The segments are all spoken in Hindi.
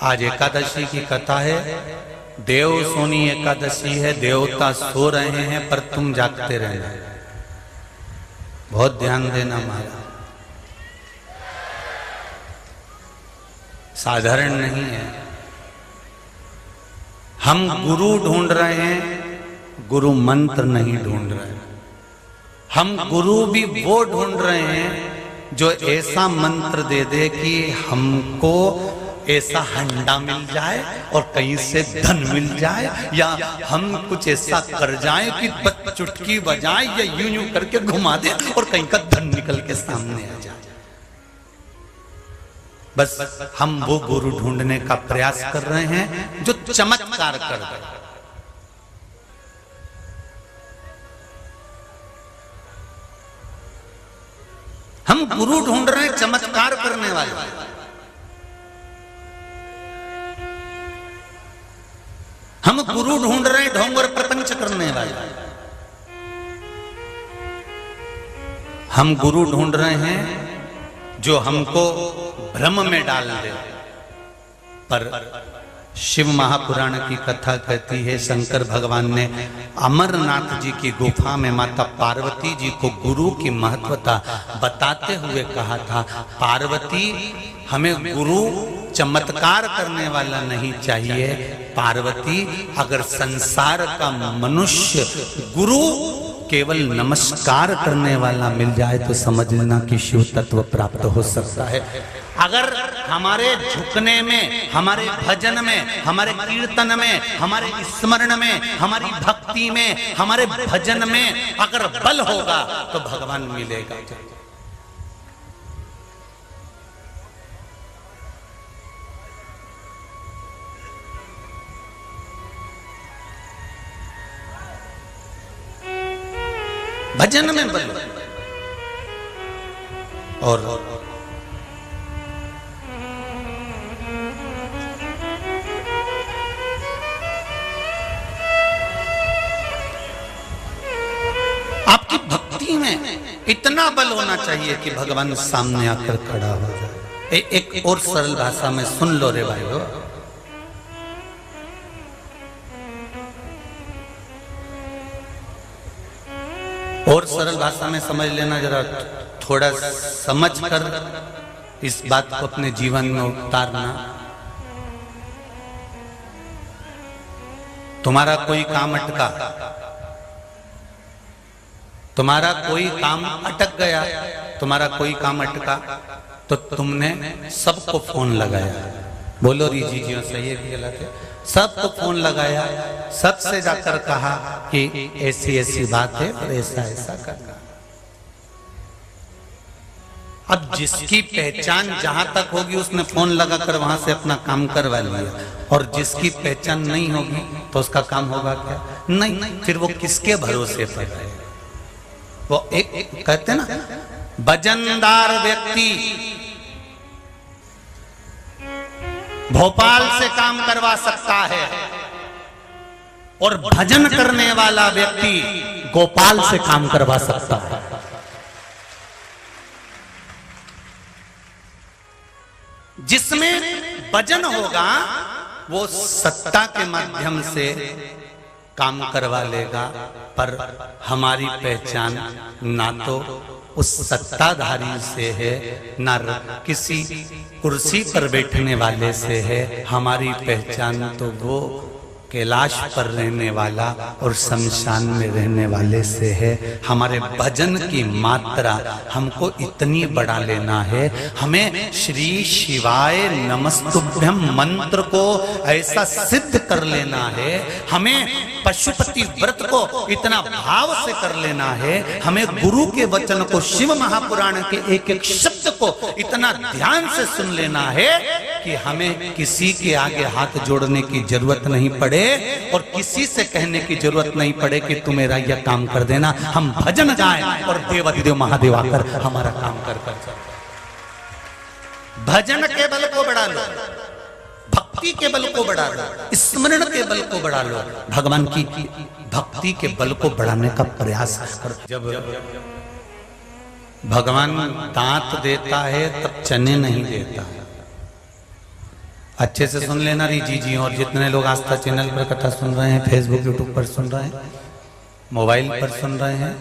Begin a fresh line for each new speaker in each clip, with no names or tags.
आज एकादशी की कथा है। देव सोनी एकादशी है, देवता सो रहे हैं पर तुम जागते रहना। बहुत ध्यान देना महाराज, साधारण नहीं है। हम गुरु ढूंढ रहे हैं, गुरु मंत्र नहीं ढूंढ रहे हैं। हम गुरु भी वो ढूंढ रहे हैं जो ऐसा मंत्र दे दे कि हमको ऐसा हंडा मिल जाए और कहीं से धन मिल जाए, या हम कुछ ऐसा कर जाए कि चुटकी बजाए या यूं यूं करके घुमा दे और कहीं का धन निकल के सामने आ जाए। बस हम वो गुरु ढूंढने का प्रयास कर रहे हैं जो चमत्कार कर दे। हम गुरु ढूंढ रहे हैं चमत्कार करने वाले। हम गुरु ढूंढ रहे हैं ढोंग और प्रपंच करने वाले। हम गुरु ढूंढ रहे हैं जो हमको भ्रम में डाल दे। पर शिव महापुराण की कथा कहती है, शंकर भगवान ने अमरनाथ जी की गुफा में माता पार्वती जी को गुरु की महत्वता बताते हुए कहा था, पार्वती हमें गुरु चमत्कार करने वाला नहीं चाहिए। पार्वती अगर संसार का मनुष्य गुरु केवल नमस्कार करने वाला मिल जाए तो समझ लेना कि शिव तत्व प्राप्त हो सकता है। अगर हमारे झुकने में, हमारे भजन में, हमारे कीर्तन में, हमारे स्मरण में, हमारी भक्ति में, हमारे भजन में अगर बल होगा तो भगवान मिलेगा। भजन में बल और आपकी भक्ति में इतना बल होना चाहिए कि भगवान सामने आकर खड़ा हो जाए। एक और सरल भाषा में सुन लो रे भाइयों, और सरल भाषा में समझ लेना, जरा थोड़ा समझ कर इस बात को अपने जीवन में उतारना। तुम्हारा कोई काम अटका, तुम्हारा कोई काम अटक गया, तुम्हारा कोई काम अटका तो तुमने सबको फोन लगाया। बोलो री जी जी सही है कि गलत है? सबको फोन लगाया, सबसे जाकर कहा कि ऐसी ऐसी बात है और ऐसा ऐसा करना। अब जिसकी पहचान जहां तक होगी उसने फोन लगाकर वहां से अपना काम करवा लिया, और जिसकी पहचान नहीं होगी तो उसका काम होगा क्या? नहीं। फिर वो किसके भरोसे पर है? वो एक कहते हैं ना, भजनदार व्यक्ति भोपाल से काम करवा सकता है और भजन करने वाला व्यक्ति गोपाल से काम करवा सकता है। जिसमें भजन होगा वो सत्ता के माध्यम से काम करवा लेगा, पर हमारी पहचान ना तो उस सत्ताधारी से है, ना किसी कुर्सी पर बैठने वाले से है। हमारी पहचान तो वो कैलाश पर रहने वाला और शमशान में रहने वाले से है। हमारे भजन की मात्रा हमको इतनी बढ़ा लेना है, हमें श्री शिवाय नमस्तुभ्यम मंत्र को ऐसा सिद्ध कर लेना है, हमें पशुपति व्रत को इतना भाव से कर लेना है, हमें गुरु के वचन को, शिव महापुराण के एक एक शब्द को इतना ध्यान से सुन लेना है कि हमें किसी के आगे हाथ जोड़ने की जरूरत नहीं पड़े और किसी से कहने की जरूरत नहीं पड़े कि तू मेरा यह काम कर देना। हम भजन गाएं और देवाधिदेव महादेव आकर हमारा काम कर भजन के बल को बढ़ा लो, भक्ति के बल को बढ़ा लो, स्मरण के बल को बढ़ा लो, भगवान की भक्ति के बल को बढ़ाने का प्रयास करो। जब भगवान दांत देता है तब चने नहीं देता। अच्छे से सुन लेना रीजी जी, और जितने लोग आस्था चैनल पर कथा सुन रहे हैं, फेसबुक यूट्यूब पर सुन रहे हैं, मोबाइल पर सुन रहे हैं,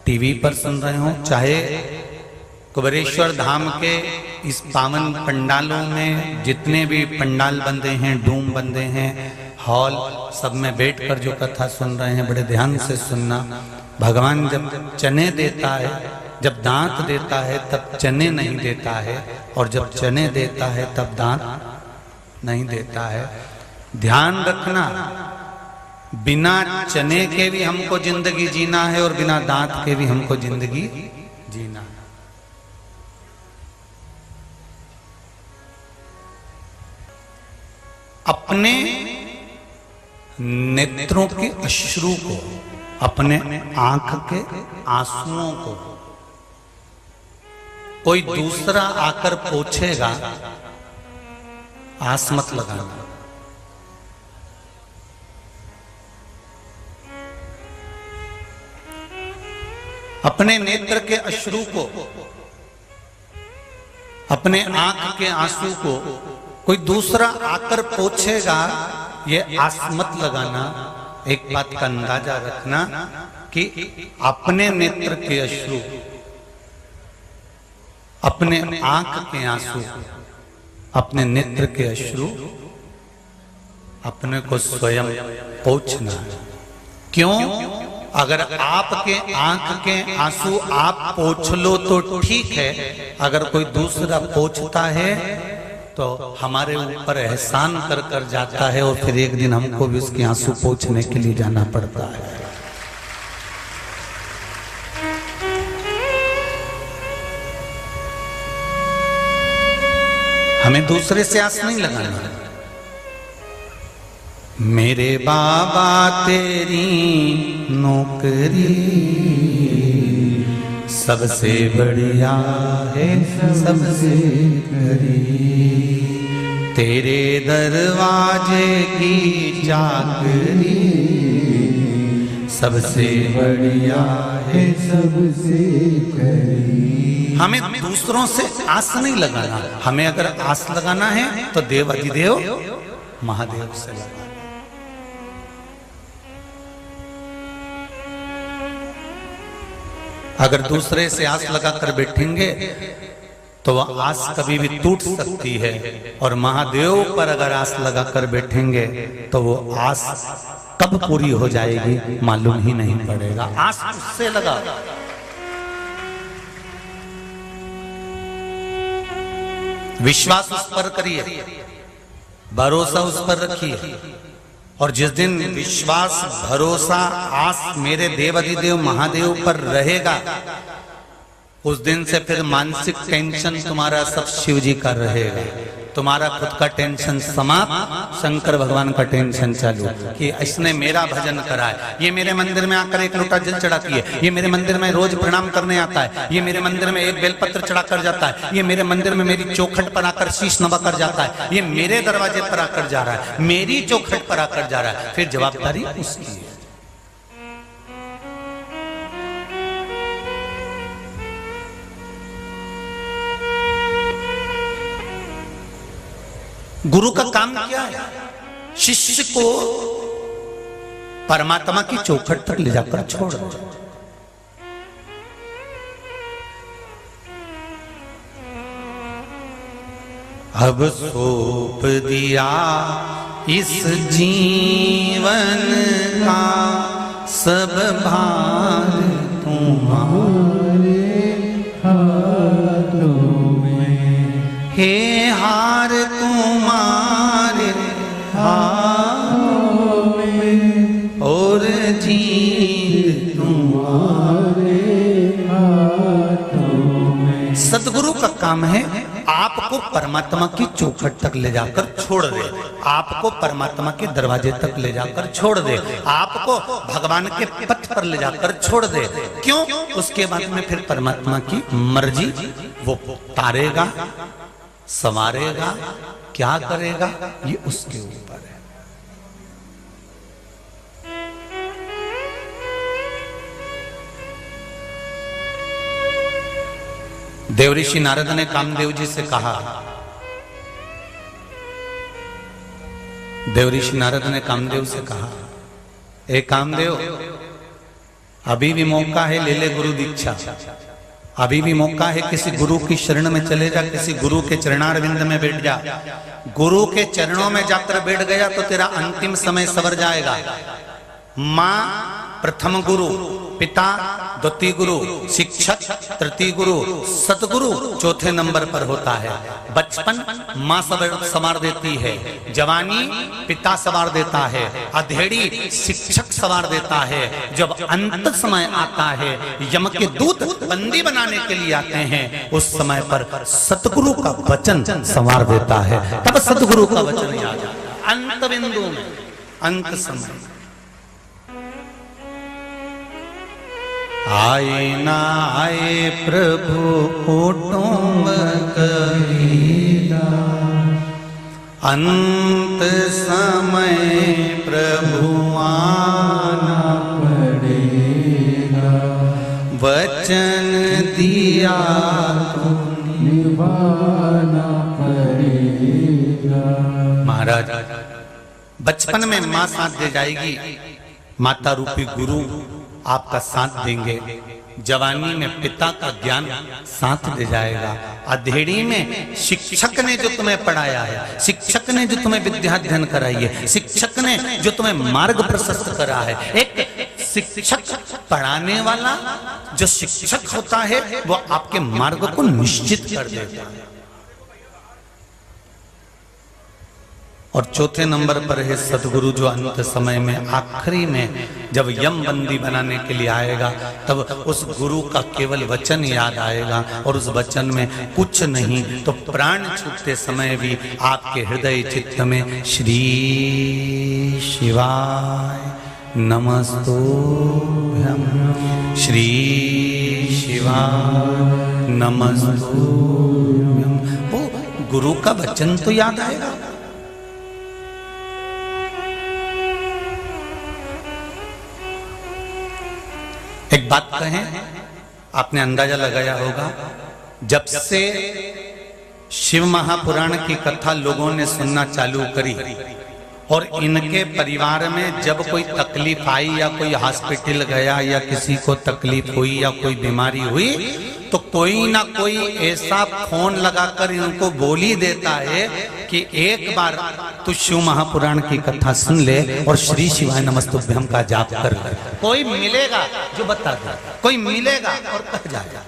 टीवी पर सुन रहे हो, चाहे कुबेरेश्वर धाम के इस पावन पंडालों में जितने भी पंडाल बंदे हैं, डूम बंदे हैं, हॉल, सब में बैठकर जो कथा सुन रहे हैं, बड़े ध्यान से सुनना। भगवान जब चने देता है, जब दांत देता है तब चने नहीं देता है, और जब चने देता है तब दांत नहीं देता है। ध्यान रखना, बिना चने के भी हमको जिंदगी जीना है और बिना दांत के भी हमको जिंदगी जीना है। अपने नेत्रों के अश्रु को, अपने आंख के आंसुओं को कोई दूसरा आकर पोंछेगा, आस मत लगाना। अपने नेत्र के अश्रु को, अपने आंख के आंसू को कोई दूसरा आकर पोंछेगा, ये आस मत लगाना। एक बात का अंदाजा रखना कि अपने नेत्र के अश्रु, अपने आंख के आंसू, अपने नेत्र के अश्रु अपने को स्वयं पोंछना है। क्यों? अगर आपके आंख के आंसू आप पोंछ लो तो ठीक है, अगर कोई दूसरा पोंछता है तो हमारे ऊपर एहसान कर कर जाता है, और फिर एक दिन हमको भी उसके आंसू पोंछने के लिए जाना पड़ता है। हमें दूसरे से आस नहीं लगाना। मेरे बाबा तेरी नौकरी सबसे बढ़िया है, सबसे करीब तेरे दरवाजे की चाकरी सबसे बढ़िया है, सबसे करीब। हमें दूसरों से आस नहीं लगाना। हमें अगर आस लगाना है तो देव अधिदेव महादेव से लगाना। अगर दूसरे से आस लगाकर बैठेंगे तो वह आस कभी भी टूट सकती है, और महादेव पर अगर आस लगाकर बैठेंगे तो वो आस कब पूरी हो जाएगी मालूम ही नहीं पड़ेगा। आस उससे लगा। विश्वास उस पर करिए, भरोसा उस पर रखिए, और जिस दिन विश्वास, भरोसा, आस मेरे देव अधिदेव महादेव पर रहेगा, उस दिन से फिर मानसिक टेंशन तुम्हारा सब शिव जी का रहेगा। तुम्हारा खुद का टेंशन समाप्त, शंकर भगवान का टेंशन चालू कि इसने मेरा भजन करा है, ये मेरे मंदिर में आकर एक लोटा जल चढ़ाती है, ये मेरे मंदिर में रोज प्रणाम करने आता है, ये मेरे मंदिर में एक बेलपत्र चढ़ा कर जाता है, ये मेरे मंदिर में मेरी चौखट पर आकर शीश नवा कर जाता है, ये मेरे दरवाजे पर आकर जा रहा है, मेरी चौखट पर आकर जा रहा है। फिर जवाबदारी उसकी है। गुरु का काम क्या है? शिष्य को परमात्मा की चौखट तक ले जाकर छोड़ दो। अब सौंप दिया इस जीवन का सब भार तुम्हारे हाथों में, हे हार तुम्हारे हाथों में, और जीत तुम्हारे हाथों में। सतगुरु का काम है आपको परमात्मा की चौखट तक ले जाकर छोड़ दे, आपको परमात्मा के दरवाजे तक ले जाकर छोड़ दे, आपको भगवान के पथ पर ले जाकर छोड़ दे। क्यों? उसके बाद में फिर परमात्मा की मर्जी वो तारेगा, संवारेगा, क्या करेगा ये उसके ऊपर है। देवऋषि नारद ने कामदेव जी से कहा देवऋषि नारद ने कामदेव से कहा, ए कामदेव, अभी भी मौका है, ले ले गुरु दीक्षा। अभी भी मौका है, किसी गुरु की शरण में चले जा, किसी गुरु के चरणारविंद में बैठ जा। गुरु के चरणों में जाकर बैठ गया तो तेरा अंतिम समय सवर जाएगा। माँ प्रथम गुरु, पिता द्वितीय गुरु, शिक्षक तृतीय गुरु, सतगुरु चौथे नंबर पर होता है। बचपन माँ संवार देती है, जवानी पिता संवार देता है, अधेड़ी शिक्षक संवार देता है। जब अंत समय आता है, यम के दूत बंदी बनाने के लिए आते हैं, उस समय पर सतगुरु का वचन संवार देता है। तब सतगुरु का वचन याद आता, अंत बिंदु में, अंत समय। आए ना आए प्रभु कुटुंब कबीरा, अंत समय प्रभु आना पड़ेगा। वचन दिया तो निभाना पड़ेगा। महाराज, बचपन में माँ साथ दे जाएगी, माता रूपी गुरु आपका साथ देंगे। जवानी में पिता का ज्ञान साथ दे जाएगा। अधेड़ी में शिक्षक ने जो तुम्हें पढ़ाया है, शिक्षक ने जो तुम्हें विद्या अध्ययन कराई है, शिक्षक ने जो तुम्हें मार्ग प्रशस्त करा है। एक शिक्षक पढ़ाने वाला जो शिक्षक होता है, वो आपके मार्ग को निश्चित कर देता है। और चौथे नंबर पर है सतगुरु, जो अंत समय में, आखिरी में जब यम बंदी बनाने के लिए आएगा, तब उस गुरु का केवल वचन याद आएगा। और उस वचन में कुछ नहीं तो प्राण छूटते समय भी आपके हृदय चित्त में श्री शिवाय नमस्तुभ्यं, श्री शिवाय नमस्तुभ्यं, वो गुरु का वचन तो याद आएगा। एक बात कहें, आपने अंदाजा लगाया होगा, जब से शिव महापुराण की कथा लोगों ने सुनना चालू करी और इनके परिवार में जब कोई तकलीफ आई या कोई हॉस्पिटल गया या किसी को तकलीफ हुई या कोई बीमारी हुई, तो कोई ना कोई ऐसा फोन लगाकर इनको बोल ही देता है कि एक बार तू शिव महापुराण की कथा सुन ले और श्री शिवाय नमस्तुभ्यं का जाप कर ले। कोई मिलेगा जो बता दे, कोई मिलेगा और कह जाएगा।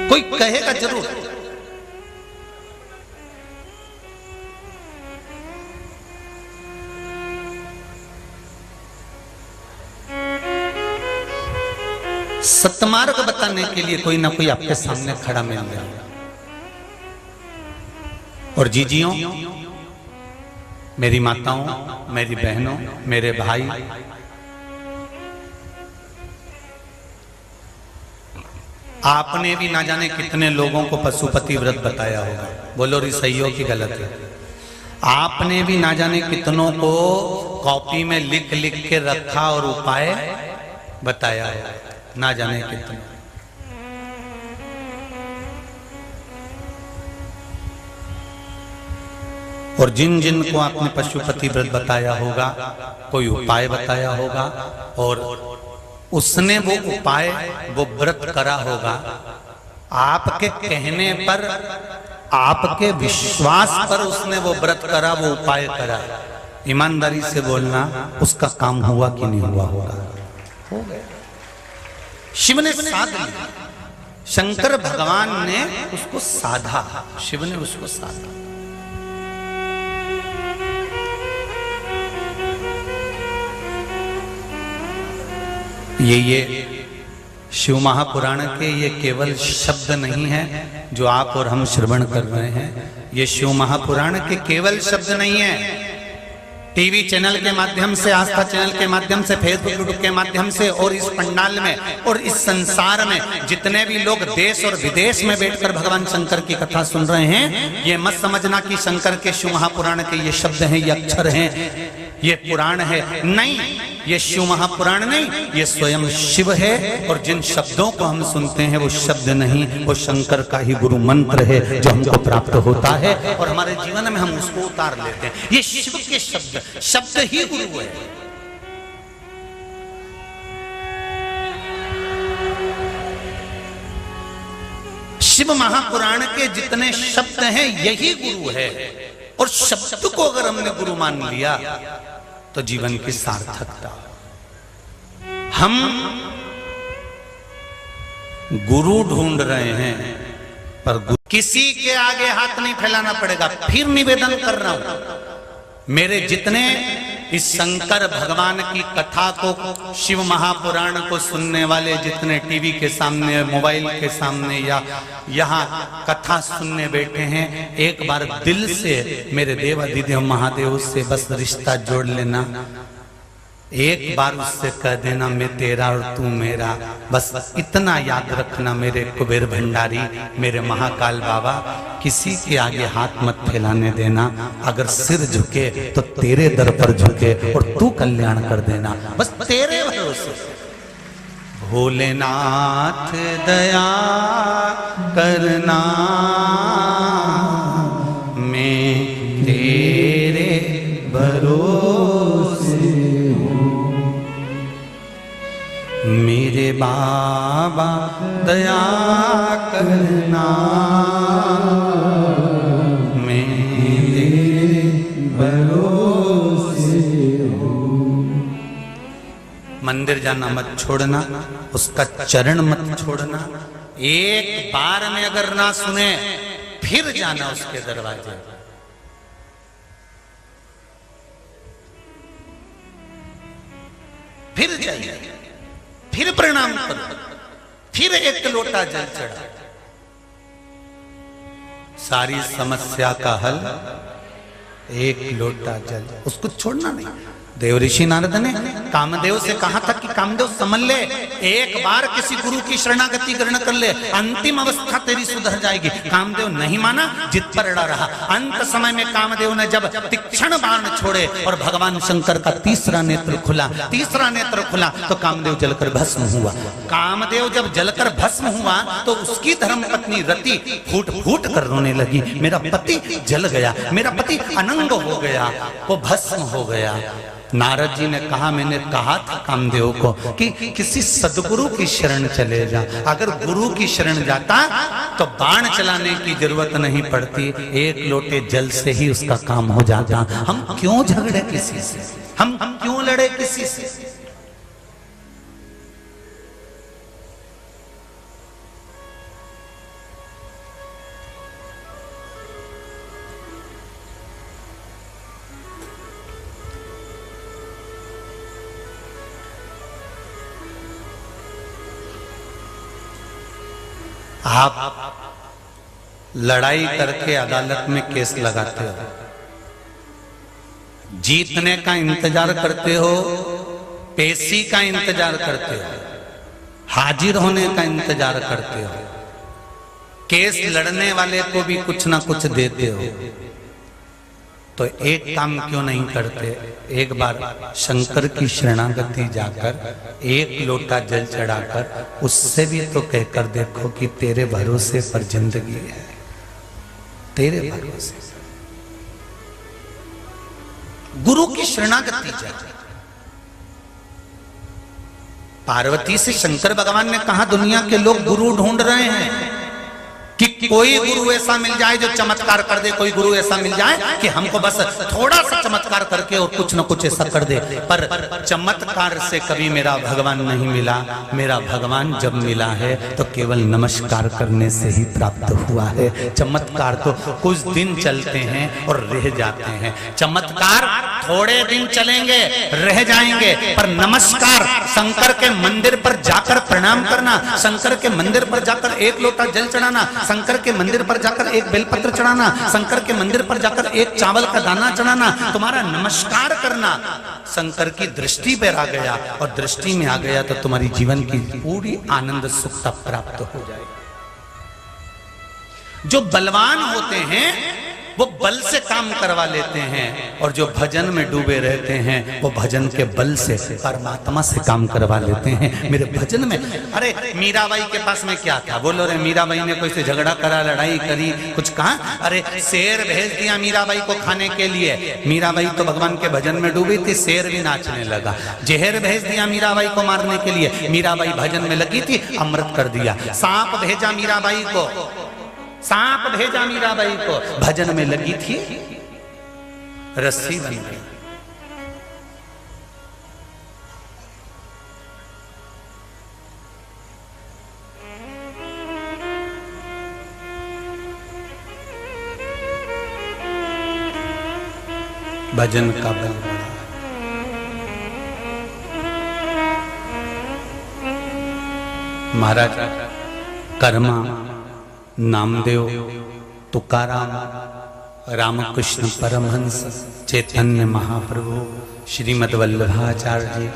कोई कहेगा जरूर। सतमार्ग बताने के लिए कोई ना कोई आपके सामने खड़ा मिल गया। और जीजियों, मेरी माताओं, मेरी बहनों, मेरे भाई, आपने भी ना जाने कितने लोगों को पशुपति व्रत बताया होगा। बोलो री सही हो कि गलत है? आपने भी ना जाने कितनों को कॉपी में लिख लिख के रखा और उपाय बताया है, ना जाने कितने। और जिन जिन को आपने पशुपति व्रत बताया होगा, कोई उपाय बताया होगा और उसने वो उपाय, वो व्रत करा होगा, आपके कहने पर, आपके विश्वास पर उसने वो व्रत करा, वो उपाय करा। ईमानदारी से बोलना, उसका काम हुआ कि नहीं हुआ होगा? हो गया। शिव ने साध लिया, शंकर भगवान ने उसको साधा, शिव ने उसको साधा। ये शिव महापुराण के ये केवल शब्द नहीं है जो आप और हम श्रवण कर रहे हैं। ये शिव महापुराण के केवल शब्द नहीं है। टीवी चैनल के माध्यम से, आस्था चैनल के माध्यम से, फेसबुक यूट्यूब के माध्यम से और इस पंडाल में और इस संसार में जितने भी लोग देश और विदेश में बैठकर भगवान शंकर की कथा सुन रहे हैं, ये मत समझना कि शंकर के शिव महापुराण के ये शब्द हैं, ये अक्षर हैं, ये पुराण है। नहीं, ये शिव महापुराण नहीं, ये स्वयं शिव है। और जिन शब्दों को हम सुनते हैं वो शब्द नहीं, वो शंकर का ही गुरु मंत्र है जो हमको प्राप्त होता है और हमारे जीवन में हम उसको उतार लेते हैं। ये शिव के शब्द ही गुरु है। शिव महापुराण के जितने शब्द हैं यही गुरु है। और शब्द को अगर हमने गुरु मान लिया तो जीवन की सार्थकता। हम गुरु ढूंढ रहे हैं पर किसी के आगे हाथ नहीं फैलाना पड़ेगा। फिर निवेदन कर रहा हूं, मेरे जितने इस शंकर भगवान की कथा को, शिव महापुराण को सुनने वाले जितने टीवी के सामने, मोबाइल के सामने या यहाँ कथा सुनने बैठे हैं, एक बार दिल से मेरे देवाधिदेव महादेव से बस रिश्ता जोड़ लेना। एक बार उससे कह देना मैं तेरा और तू मेरा। बस इतना याद रखना मेरे कुबेर भंडारी, मेरे महाकाल बाबा, किसी के आगे हाथ मत फैलाने देना। अगर सिर झुके तो तेरे दर पर झुके और तू कल्याण कर देना, बस तेरे भरोसे। भोलेनाथ दया करना, मैं तेरे भरोसे, मेरे बाबा दया करना, मेरे भरोसे। मंदिर जाना मत छोड़ना, उसका चरण मत छोड़ना। एक बार में अगर ना सुने फिर जाना उसके दरवाजे। फिर जाइए, फिर प्रणाम करो, फिर एक लोटा जल चढ़ा। सारी समस्या का हल एक लोटा जल, उसको छोड़ना नहीं। देव ऋषि नारद ने कामदेव से कहा था कि कामदेव समझ ले, एक बार किसी गुरु की शरणागति ग्रहण कर ले, अंतिम अवस्था तेरी सुधर जाएगी। कामदेव नहीं माना, जिद पर अड़ा रहा। अंत समय में कामदेव ने जब तीक्ष्ण बाण छोड़े और भगवान शंकर का तीसरा नेत्र खुला तो कामदेव जलकर भस्म हुआ। कामदेव जब जलकर भस्म हुआ तो उसकी धर्म पत्नी रति फूट फूट कर रोने लगी, मेरा पति जल गया, मेरा पति अनंग हो गया, वो भस्म हो गया। नारद जी ने कहा, मैंने कहा था कामदेव को कि किसी सदगुरु की शरण चले जा। अगर गुरु की शरण जाता तो बाण चलाने की जरूरत नहीं पड़ती, एक लोटे जल से ही उसका काम हो जाता। हम क्यों झगड़े किसी से, हम क्यों लड़े किसी से? आप लड़ाई करके अदालत में केस लगाते हो, जीतने का इंतजार करते हो, पेशी का इंतजार करते हो, हाजिर होने का इंतजार करते हो, केस लड़ने वाले को भी कुछ ना कुछ देते हो। तो एक काम क्यों नहीं करते, एक बार शंकर की शरणागति जाकर एक लोटा जल चढ़ाकर उससे भी तो कहकर देखो कि तेरे भरोसे पर जिंदगी है, तेरे भरोसे। गुरु की शरणागति जाकर पार्वती से शंकर भगवान ने कहा, दुनिया के लोग गुरु ढूंढ रहे हैं कि कोई गुरु ऐसा मिल जाए जो चमत्कार कर दे, कोई गुरु ऐसा मिल जाए कि हमको बस थोड़ा सा चमत्कार करके और कुछ न कुछ ऐसा कर दे। पर चमत्कार से कभी मेरा भगवान नहीं मिला। मेरा भगवान जब मिला है तो केवल नमस्कार करने से ही प्राप्त हुआ है। चमत्कार तो कुछ दिन चलते हैं और रह जाते हैं। चमत्कार थोड़े दिन चलेंगे, रह जाएंगे, पर नमस्कार, शंकर के मंदिर पर जाकर प्रणाम करना, शंकर के मंदिर पर जाकर एक लोटा जल चढ़ाना, शंकर के मंदिर पर जाकर एक बेलपत्र चढ़ाना, शंकर के मंदिर पर जाकर एक चावल का दाना चढ़ाना, तुम्हारा नमस्कार करना शंकर की दृष्टि पर आ गया, और दृष्टि में आ गया तो तुम्हारी जीवन की पूरी आनंद सुखता प्राप्त हो जाएगी। जो बलवान होते हैं वो बल से काम करवा लेते हैं, और जो भजन में डूबे रहते हैं वो भजन के बल से परमात्मा से काम करवा लेते हैं। मेरे भजन में, अरे मीराबाई के पास में क्या था? बोलो रे, मीराबाई ने कोई से झगड़ा करा, लड़ाई करी, कुछ कहा? अरे शेर भेज दिया मीराबाई को खाने के लिए। मीराबाई तो भगवान के भजन में डूबी थी, शेर भी नाचने लगा। जहर भेज दिया मीराबाई को मारने के लिए, मीराबाई भजन में लगी थी, अमृत कर दिया। सांप भेजा मीराबाई को, सांप भेजा मीराबाई को, भजन में लगी थी, रस्सी बन गई। भजन का बल बड़ा। महाराज कर्मा, नामदेव, तुकाराम, रामकृष्ण परमहंस, चैतन्य महाप्रभु, श्रीमद वल्लभाचार्य जी,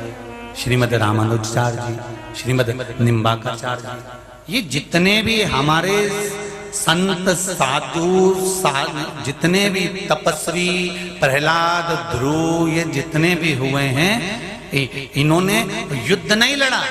श्रीमद रामानुजाचार्य जी, श्रीमद निम्बाकाचार्य जी, ये जितने भी हमारे संत साधु जितने भी तपस्वी, प्रहलाद, ध्रुव, ये जितने भी हुए हैं, इन्होंने युद्ध नहीं लड़ा।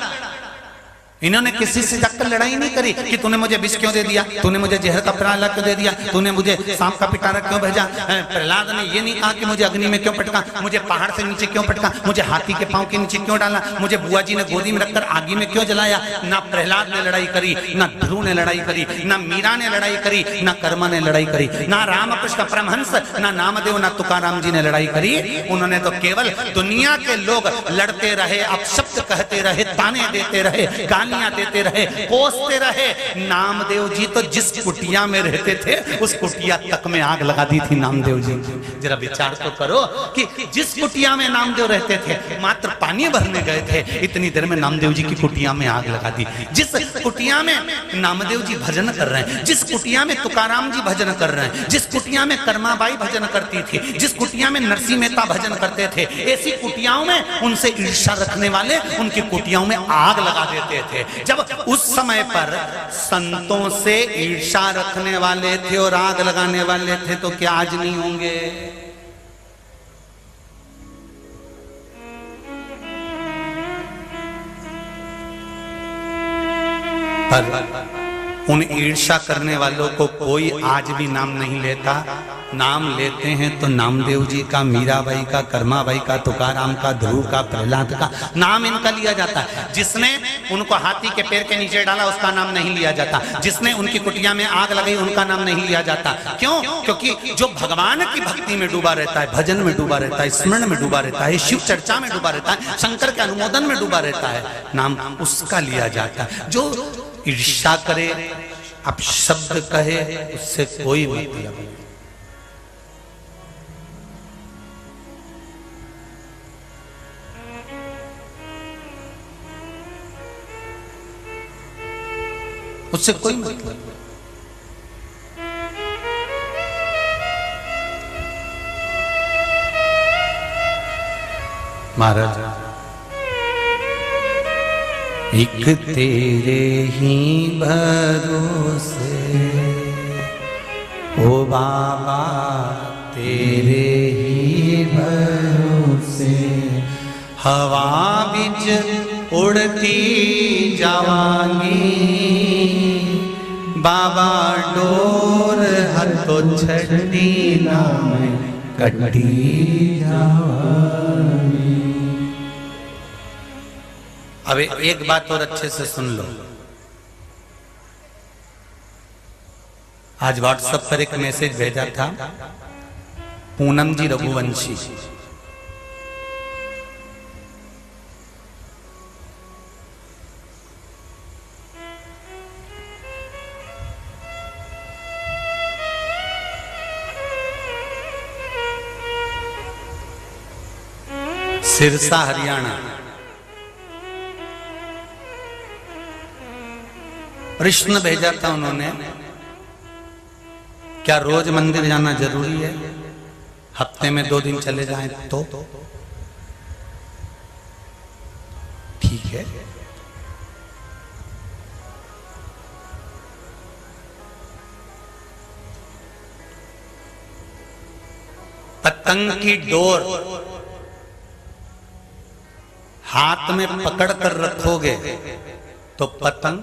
इन्होंने किसी से जाकर लड़ाई नहीं करी कि तूने मुझे विष क्यों दे दिया, तूने मुझे जहर का प्याला क्यों दे दिया, तूने मुझे सांप का पिटारा क्यों भेजा। प्रहलाद ने ये नहीं कहा कि मुझे अग्नि में क्यों पटका, मुझे पहाड़ से नीचे क्यों पटका, मुझे हाथी के पांव के नीचे क्यों डाला, मुझे बुआ जी ने गोदी में रखकर आगी में क्यों जलाया। ना प्रहलाद ने लड़ाई करी, ना ध्रुव ने लड़ाई करी, ना मीरा ने लड़ाई करी, ना कर्मा ने लड़ाई करी, ना रामकृष्ण परमहंस, ना नामदेव, ना तुकाराम जी ने लड़ाई करी। उन्होंने तो केवल दुनिया के लोग लड़ते रहे, अपशब्द कहते रहे, ताने देते रहे, देते रहे, कोसते रहे। नामदेव जी तो जिस कुटिया में रहते थे उस कुटिया तक में आग लगा दी थी नामदेव जी। जरा विचार तो करो कि जिस कुटिया में नामदेव रहते थे, मात्र पानी भरने गए थे, इतनी देर में नामदेव जी की कुटिया में आग लगा दी। जिस कुटिया में नामदेव जी भजन कर रहे हैं, जिस कुटिया में तुकाराम जी भजन कर रहे हैं, जिस कुटिया में कर्माबाई भजन करती थी, जिस कुटिया में नरसिंह मेहता भजन करते थे, ऐसी कुटियाओं में उनसे ईर्ष्या रखने वाले उनकी कुटियाओं में आग लगा देते थे। जब उस समय पर संतों से ईर्ष्या रखने वाले थे और आग लगाने वाले थे, तो क्या आज नहीं होंगे? पर उन ईर्ष्या करने वालों को कोई आज भी नाम नहीं लेता। नाम लेते हैं तो नामदेव जी का, मीराबाई का, कर्माबाई का, तुकाराम का, ध्रुव का, प्रहलाद का नाम इनका लिया जाता है। जिसने उनको हाथी के पैर के नीचे डाला उसका नाम नहीं लिया जाता, जिसने उनकी कुटिया में आग लगाई उनका नाम नहीं लिया जाता। क्यों? क्योंकि जो भगवान की भक्ति में डूबा रहता है, भजन में डूबा रहता है, स्मरण में डूबा रहता है, शिव चर्चा में डूबा रहता है, शंकर के अनुमोदन में डूबा रहता है, नाम उसका लिया जाता है। जो ईर्ष्या करे, अपशब्द कहे, उससे कोई मतलब नहीं। उससे कोई मतलब नहीं। महाराज एक तेरे ही भरोसे, ओ बाबा तेरे ही भरोसे, हवा बिच उड़ती जावांगी, बाबा डोर हथो छड़ी नाम कटी जावांगी। अब एक बात और अच्छे से सुन लो। आज व्हाट्सएप पर एक मैसेज भेजा था पूनम जी रघुवंशी, सिरसा हरियाणा। प्रश्न भेजा था उन्होंने, क्या रोज मंदिर जाना जरूरी है? हफ्ते में 2 दिन चले जाएं तो ठीक है। पतंग की डोर हाथ में पकड़ कर रखोगे तो पतंग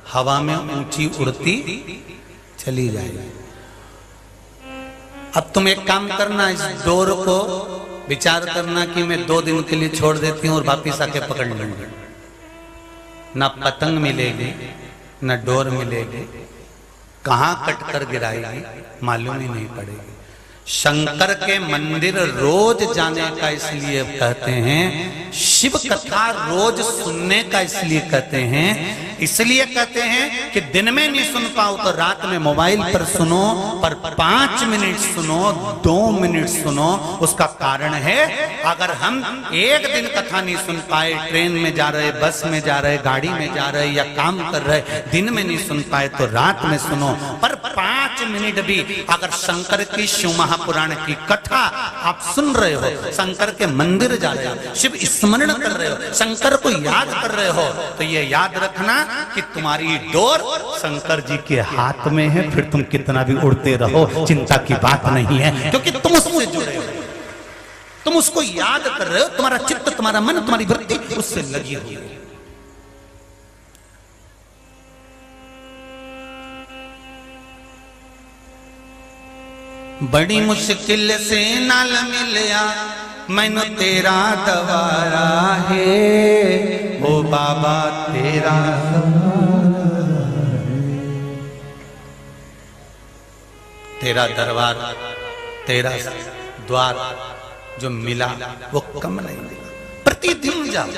हवा में ऊंची उड़ती चली जाएगी। अब तुम एक काम करना, इस डोर को विचार करना कि मैं 2 दिन के लिए छोड़ देती हूं और वापिस आके पकड़ लूंगी। ना पतंग मिलेगी ना डोर मिलेगी, कहां कट कर गिराएगी मालूम ही नहीं पड़ेगी। शंकर के मंदिर रोज जाने का इसलिए कहते हैं, शिव कथा रोज सुनने का इसलिए कहते हैं, इसलिए कहते हैं कि दिन में नहीं सुन पाओ तो रात में मोबाइल पर सुनो, पर 5 मिनट सुनो, 2 मिनट सुनो। उसका कारण है, अगर हम एक दिन कथा नहीं सुन पाए, ट्रेन में जा रहे, बस में जा रहे, गाड़ी में जा रहे या काम कर रहे, दिन में नहीं सुन पाए तो रात में सुनो। पर 5 मिनट भी अगर शंकर की शिव महापुराण की कथा आप सुन रहे हो, शंकर के मंदिर जा रहे हो, शिव स्मरण कर रहे हो, शंकर को याद कर रहे हो, तो ये याद रखना कि तुम्हारी डोर शंकर जी के हाथ में है। फिर तुम कितना भी उड़ते रहो, चिंता की बात नहीं है, क्योंकि तुम उससे जुड़े हो, तुम उसको याद कर रहे हो, तुम्हारा चित्त, तुम्हारा मन, तुम्हारी वृत्ति उससे लगी हुई है। बड़ी मुश्किल से नाल मिलया मैनू तेरा दवारा है, ओ बाबा तेरा तेरा दरबार, तेरा द्वार जो मिला वो कम नहीं मिला। प्रतिदिन जाओ,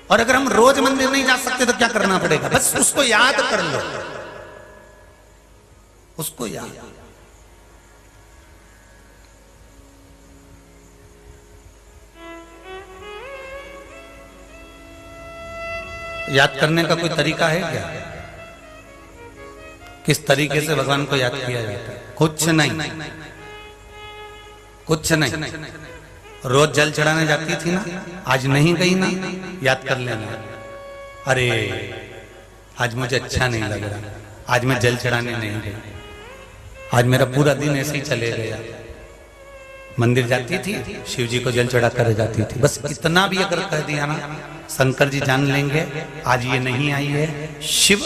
और अगर हम रोज मंदिर नहीं जा सकते तो क्या करना पड़ेगा? बस उसको याद कर लो, उसको याद करने का कोई तरीका है क्या? किस तरीके से भगवान को याद किया जाता है? कुछ नहीं, कुछ नहीं। रोज जल चढ़ाने जाती थी ना, आज नहीं गई ना, याद कर लेना, अरे आज मुझे अच्छा नहीं लग रहा, आज मैं जल चढ़ाने नहीं गई, आज मेरा पूरा दिन ऐसे ही चले गया। मंदिर जाती थी, शिव जी को जल चढ़ा कर जाती थी, बस इतना भी अगर कह दिया ना, शंकर जी जान लेंगे आज ये नहीं आई है, शिव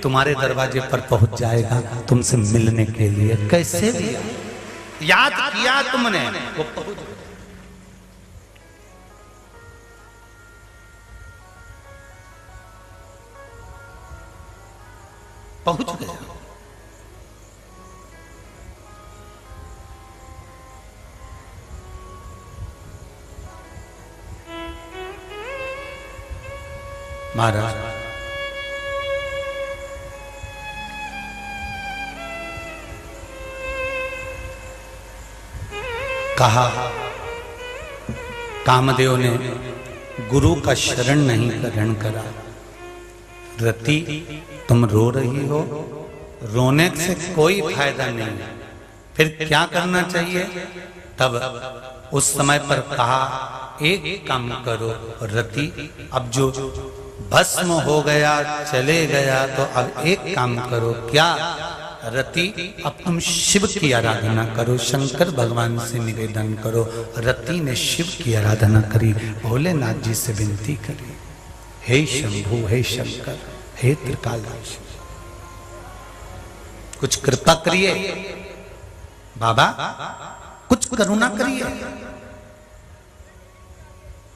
तुम्हारे दरवाजे पर पहुंच जाएगा तुमसे मिलने के लिए। कैसे भी याद किया तुमने, वो पहुंच गया। महाराज कहा, कामदेव ने गुरु का शरण नहीं ग्रहण करा। रति तुम रो रही हो, रोने से कोई फायदा नहीं, फिर क्या करना चाहिए? तब उस समय पर कहा, एक काम करो रति, अब जो भस्म हो गया चले गया, तो अब एक काम करो, क्या रति? अब तुम शिव की आराधना करो, शंकर भगवान से निवेदन करो। रति ने शिव की आराधना करी, भोलेनाथ जी से विनती करी, हे शंभु, हे शंकर, हे त्रिकालदर्शी, कुछ कृपा करिए बाबा, कुछ करुणा करिए,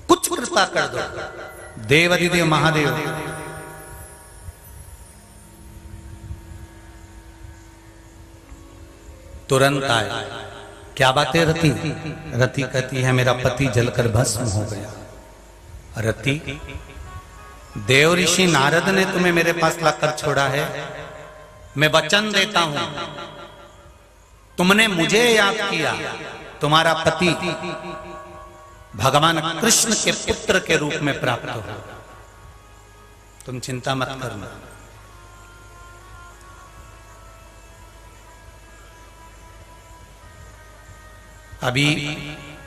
कुछ कृपा कर दो। देवाधिदेव महादेव तुरंत आए। क्या बात है रति? रति कहती है मेरा पति जलकर भस्म हो गया। रति, देव ऋषि नारद ने तुम्हें मेरे पास लाकर छोड़ा है, मैं वचन देता हूं, तुमने मुझे याद किया, तुम्हारा पति भगवान कृष्ण के पुत्र के रूप में प्राप्त हो, तुम चिंता मत करना। अभी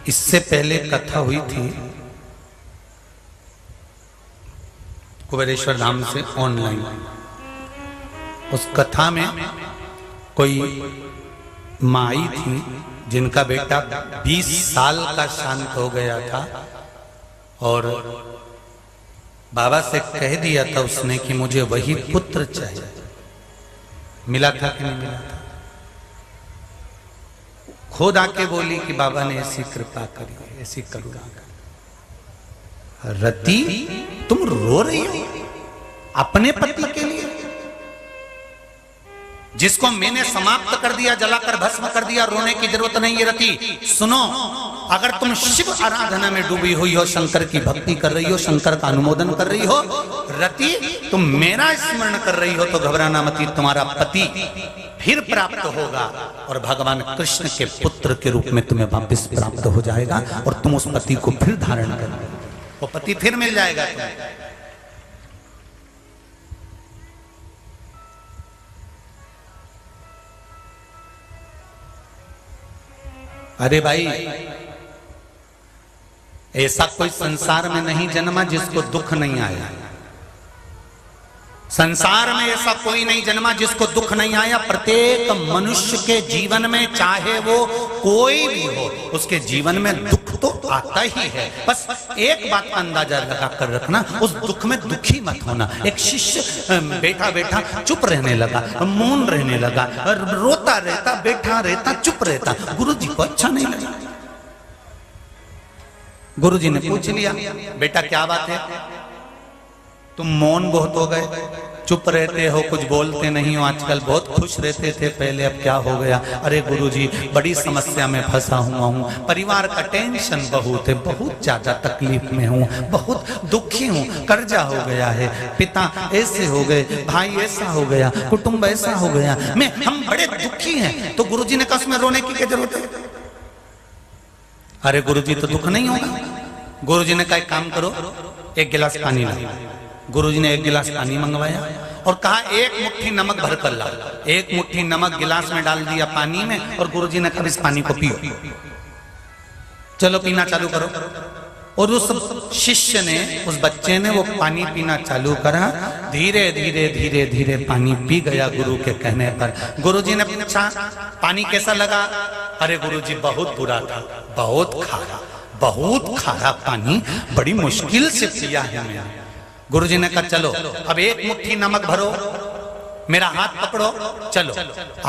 इससे पहले कथा हुई थी कुबेरेश्वर धाम से ऑनलाइन। उस कथा में कोई माई थी जिनका बेटा 20 साल का शांत हो गया था और बाबा से कह दिया था उसने कि मुझे वही पुत्र चाहिए। मिला था कि नहीं मिला था? खुद आके बोली कि बाबा ने ऐसी कृपा करी, ऐसी करुणा करी। रति तुम रो रही हो अपने पति के लिए, जिसको मैंने समाप्त कर दिया, जलाकर भस्म कर दिया। रोने की जरूरत नहीं है रति। सुनो, अगर तुम शिव आराधना में डूबी हुई हो, शंकर की भक्ति कर रही हो, शंकर का अनुमोदन कर रही हो, रति तुम मेरा स्मरण कर रही हो तो घबराना मत, तुम्हारा पति फिर प्राप्त होगा और भगवान कृष्ण के पुत्र के रूप में तुम्हें वापस प्राप्त हो जाएगा और तुम उस पति को फिर धारण कर, वो पति फिर मिल जाएगा तुम्हें। अरे भाई, ऐसा कोई संसार में नहीं जन्मा जिसको दुख नहीं आया। संसार में ऐसा कोई नहीं जन्मा जिसको दुख नहीं आया। प्रत्येक मनुष्य के जीवन में, चाहे वो कोई भी हो, उसके जीवन में दुख तो आता ही है। बस एक बात का अंदाजा लगा कर रखना, उस दुख में दुखी मत होना। एक शिष्य बैठा बैठा चुप रहने लगा, मौन रहने लगा, रोता रहता, बैठा रहता, चुप रहता। गुरुजी को अच्छा नहीं लगा। गुरुजी ने पूछ लिया, बेटा क्या बात है, तुम मौन बहुत हो गए, चुप रहते हो, कुछ बोलते नहीं हो आजकल, बहुत खुश रहते थे पहले, अब क्या हो गया? अरे गुरुजी, बड़ी समस्या में फंसा हुआ हूँ, परिवार का टेंशन बहुत है, बहुत ज्यादा तकलीफ में हूँ, बहुत दुखी हूँ, कर्जा हो गया है, पिता ऐसे हो गए, भाई ऐसा हो गया, कुटुंब ऐसा हो गया, हम बड़े दुखी हैं। तो गुरुजी ने कहा उसमें रोने की क्या जरूरत है? अरे गुरुजी तो दुख नहीं होगा। गुरुजी ने कहा एक काम करो, एक गिलास पानी लाओ। गुरुजी ने एक गिलास पानी मंगवाया और कहा एक मुट्ठी नमक भर कर लाओ। एक मुट्ठी नमक गिलास में डाल दिया पानी में और गुरुजी ने कहा इस पानी को पियो, चलो पीना चालू करो। और उस शिष्य ने, उस बच्चे ने वो पानी पीना चालू करा। धीरे धीरे धीरे धीरे पानी पी गया गुरु के कहने पर। गुरुजी ने पूछा पानी कैसा लगा? अरे गुरुजी बहुत बुरा था, बहुत खारा, बहुत खारा पानी, बड़ी मुश्किल से पिया है मैंने। गुरुजी ने कहा चलो अब एक मुट्ठी नमक भरो, मेरा हाथ पकड़ो, चलो।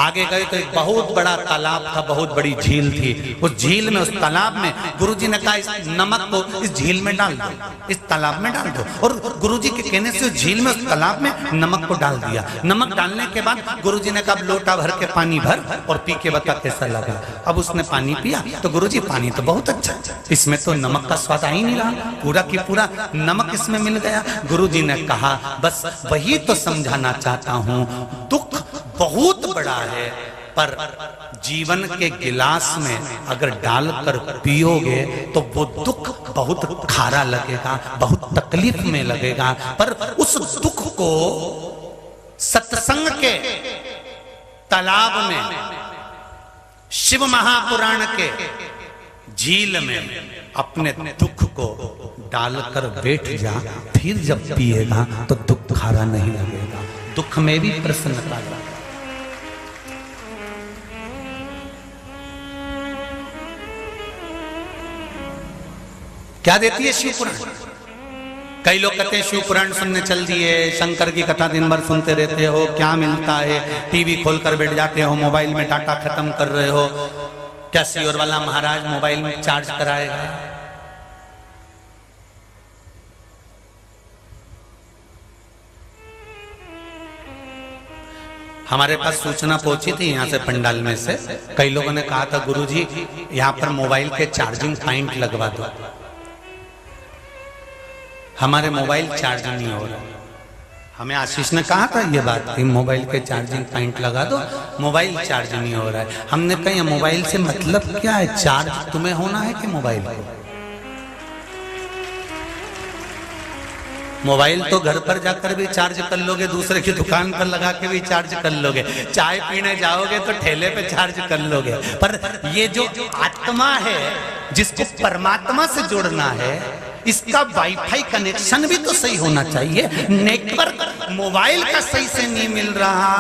आगे गए तो एक बहुत बड़ा तालाब था, बहुत बड़ी झील थी। उस झील में, उस तालाब में गुरुजी ने कहा इस नमक को इस झील में डाल दो, इस तालाब में डाल दो। और गुरुजी के कहने से उस झील में, उस तालाब में नमक को डाल दिया। नमक डालने के बाद गुरुजी ने कहा लोटा भर के पानी भर और पी के बता कैसा लगा। अब उसने पानी पिया तो गुरुजी पानी तो बहुत अच्छा, इसमें तो नमक का स्वाद आ ही नहीं रहा, पूरा की पूरा नमक इसमें मिल गया। गुरुजी ने कहा बस वही तो समझाना चाहता हूं, दुख बहुत बड़ा है, पर जीवन के गिलास में अगर डालकर पियोगे तो वो दुख बहुत खारा लगेगा, बहुत तकलीफ में लगेगा। पर उस दुख को सत्संग के तालाब में, शिव महापुराण के झील में अपने दुख को डालकर बैठ जा, फिर जब पिएगा तो दुख खारा नहीं लगेगा, दुख में भी प्रसन्नता लाएगा। क्या देती है शिव पुराण? कई लोग कहते हैं शिव पुराण सुनने चल दिए, शंकर की कथा दिन भर सुनते रहते हो, क्या मिलता है? टीवी खोलकर बैठ जाते हो, मोबाइल में डाटा खत्म कर रहे हो, क्या सियोर वाला महाराज मोबाइल में चार्ज कराएगा? हमारे पास सूचना पहुंची थी यहाँ से पंडाल में से, कई लोगों ने कहा था गुरुजी यहाँ पर मोबाइल के चार्जिंग पॉइंट लगवा दो। हमारे मोबाइल चार्ज नहीं हो रहा। हमें आशीष ने कहा था ये बात कि मोबाइल के चार्जिंग पॉइंट लगा दो, मोबाइल चार्ज नहीं हो रहा है। हमने कहा मोबाइल से मतलब क्या है? चार्ज तुम्हें होना है कि मोबाइल को? मोबाइल तो घर पर जाकर भी चार्ज कर लोगे, दूसरे की दुकान पर लगा के भी चार्ज कर लोगे, चाय पीने जाओगे तो ठेले पे चार्ज कर लोगे। पर ये जो आत्मा है, जिसको परमात्मा से जोड़ना है, इसका वाईफाई कनेक्शन भी तो सही होना चाहिए। नेटवर्क मोबाइल का सही से नहीं मिल रहा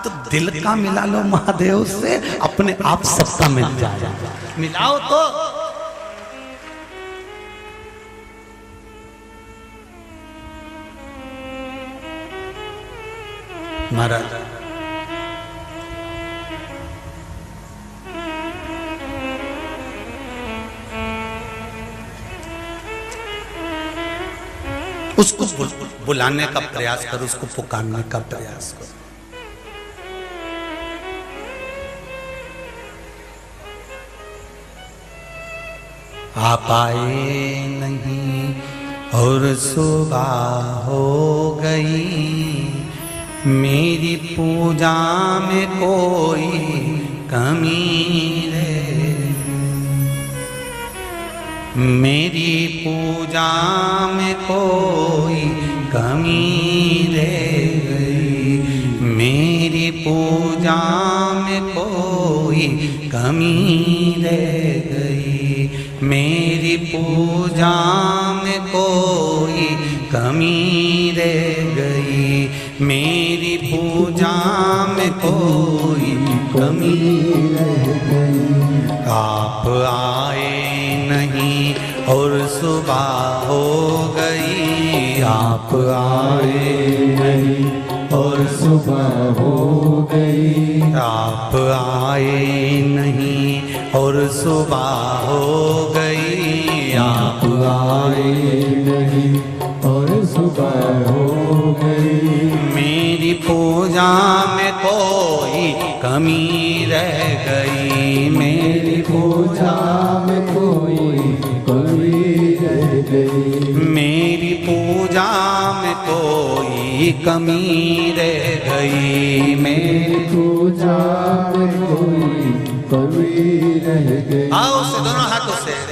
तो दिल का मिला लो महादेव से, अपने आप सबका मिल जाए। मिलाओ तो महाराज उसको बुलाने का प्रयास करो, उसको पुकारने का प्रयास करो। आप आए नहीं और सुबह हो गई, मेरी पूजा में कोई कमी रहे, मेरी पूजा में कोई कमी रह गई, मेरी पूजा में कोई कमी रह गई, मेरी पूजा में कोई कमी रह गई, मेरी पूजा में कोई कमी रह गई। आप आए नहीं और सुबह हो गई, आप आए नहीं और सुबह हो गई, आप आए नहीं और सुबह हो गई, आप आए नहीं और सुबह हो गई, मेरी पूजा में कोई कमी रह गई, मेरी पूजा में कोई कमी रह गई, मेरी पूजा में कोई कमी रह गई, मेरी पूजा में कोई कमी रह गई। आओ से दोनों हाथों से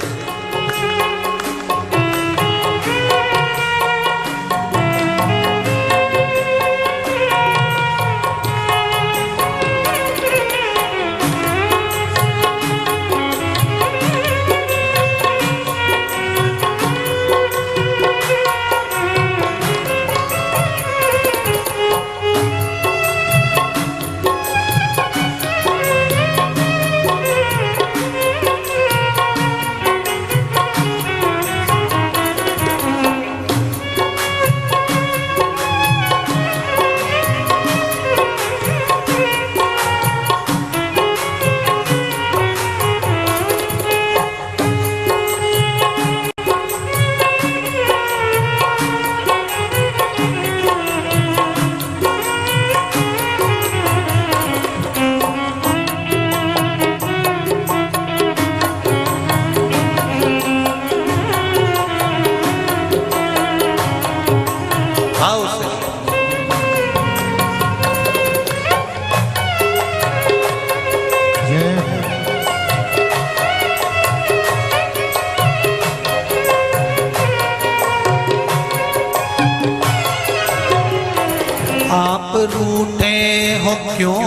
रूठे हो क्यों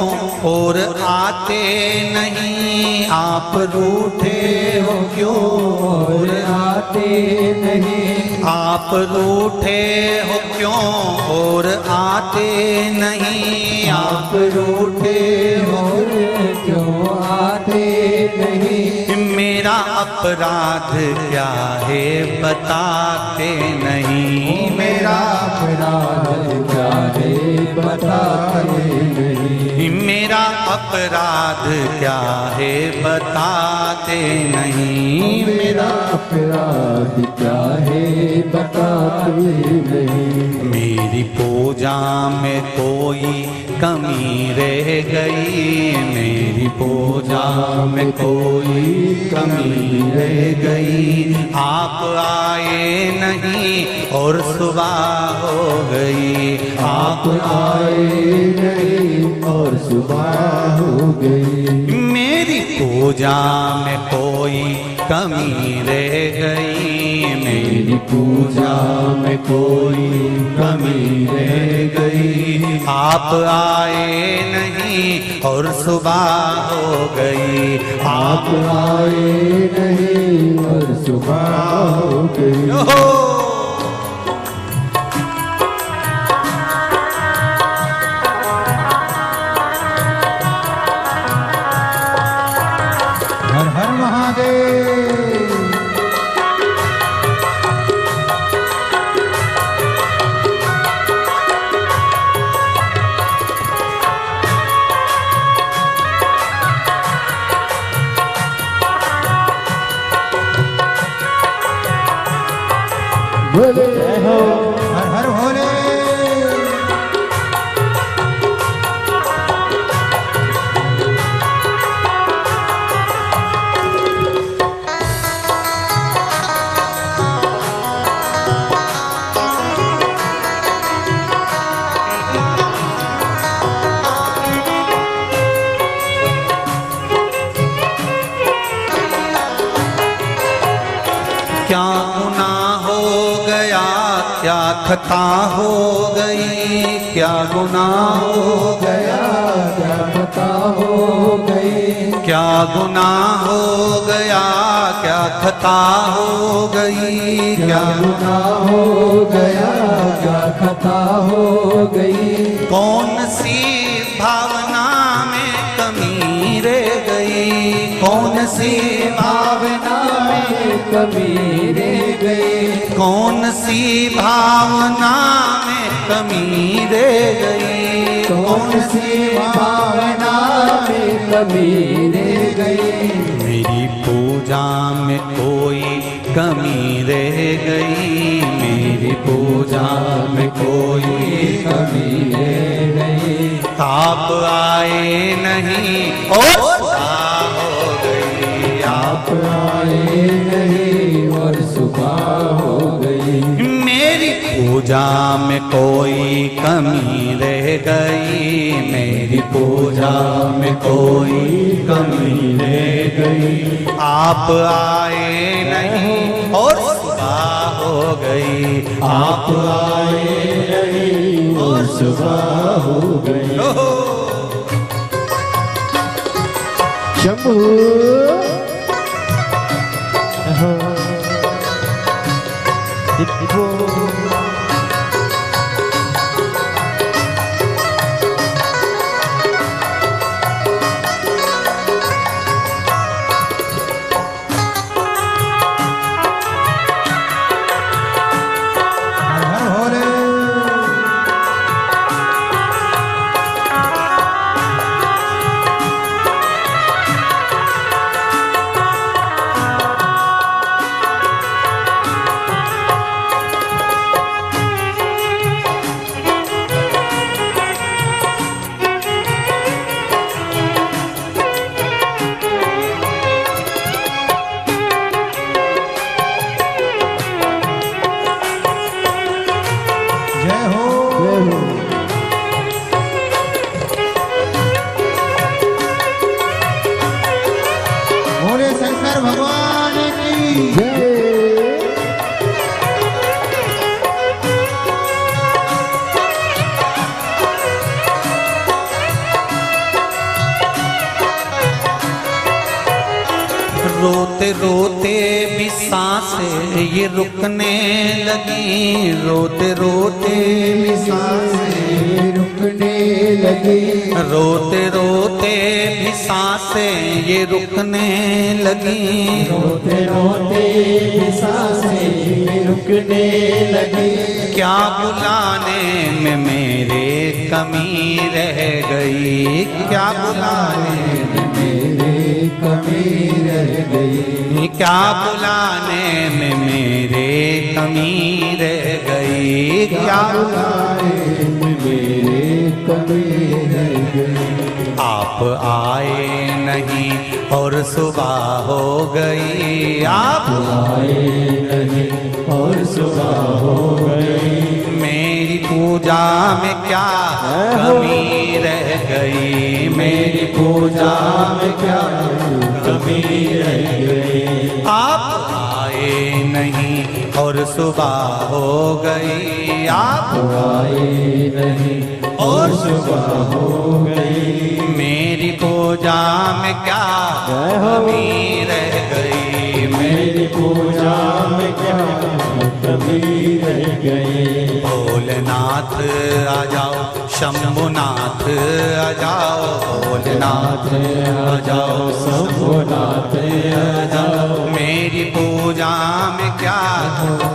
और आते नहीं, आप रूठे हो क्यों और आते नहीं, आप रूठे हो क्यों और आते नहीं, आप रूठे हो क्यों आते नहीं, मेरा अपराध क्या है बताते नहीं, मेरा अपराध क्या है बताते नहीं, मेरा अपराध क्या है बताते नहीं, मेरा अपराध क्या है बताते नहीं, मेरी पूजा में कोई कमी रह गई, मेरी पूजा में कोई कमी रह गई, आप आए नहीं और सुबह हो गई, आप आए नहीं और सुबह हो गई, मेरी पूजा में कोई कमी रह गई, मेरी पूजा में कोई कमी रह गई, आप आए नहीं और सुबह हो गई, आप आए नहीं और सुबह
सुबह हो गई। हर हर महादेव। बोले जय हो हर हर भोले।
क्या गुनाह हो गया, क्या खता हो गई, क्या गुनाह हो गया,
क्या खता हो गई,
क्या गुनाह हो गया, क्या खता हो गई,
क्या गुनाह हो गया, क्या खता हो गई।
कौन सी भावना में कमी रह गई, कौन सी
भावना में कमी रह गई,
कौन सी भावना में कमी रह गई,
कौन सी भावना में कमी रह गई।
मेरी पूजा में कोई कमी रह गई, मेरी पूजा में कोई
कमी रह गई।
आप आए नहीं और सुबह हो गई,
आप आए नहीं और सुबह हो गई।
मेरी पूजा में कोई कमी रह गई, मेरी पूजा में कोई कमी रह गई। आप आए नहीं और सुबह हो गई, आप
आए नहीं और सुबह हो गई। शंभू
रोते रोते भी सांसें ये रुकने लगी, रोते रोते भी सांसें
रुकने लगी,
रोते रोते भी सांसें ये रुकने लगी,
रोते रोते भी सांसें रुकने लगी।
क्या बुलाने में मेरे कमी रह गई, क्या बुलाने में
मेरे कमी रह गई,
क्या बुलाने में मेरे कमी रह गई, क्या
बुलाने में मेरे कमी रह गई।
आप आए नहीं और सुबह हो गई, आप
आए नहीं और सुबह हो गई।
मेरी पूजा में क्या कमी रह गई, मेरी पूजा में क्या
कमी रह गई।
आप आए नहीं और सुबह हो गई, आप
आए नहीं और सुबह हो गई।
मेरी पूजा में क्या कमी रह गई,
मेरी पूजा में क्या कमी रह गई।
भोलेनाथ आ जाओ, शंभुनाथ आ जाओ, भोलेनाथ आ जाओ,
शंभुनाथ आ जाओ।
मेरी पूजा में क्या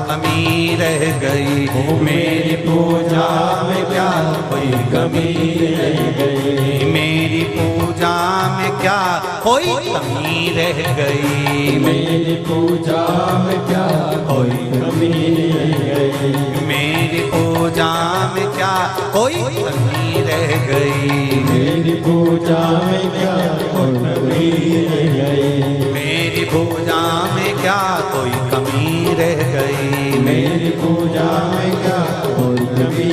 कमी रह गई, मेरी पूजा में क्या कोई कमी रह गई, मेरी पूजा में क्या कोई कमी रह गई,
मेरी पूजा में क्या कोई कमी रह गई,
मेरी पूजा में क्या कोई कमी रह गई,
मेरी पूजा में क्या कोई कमी रह गई,
मेरी पूजा में क्या कोई कमी रह गई,
मेरी पूजा में क्या कोई कमी।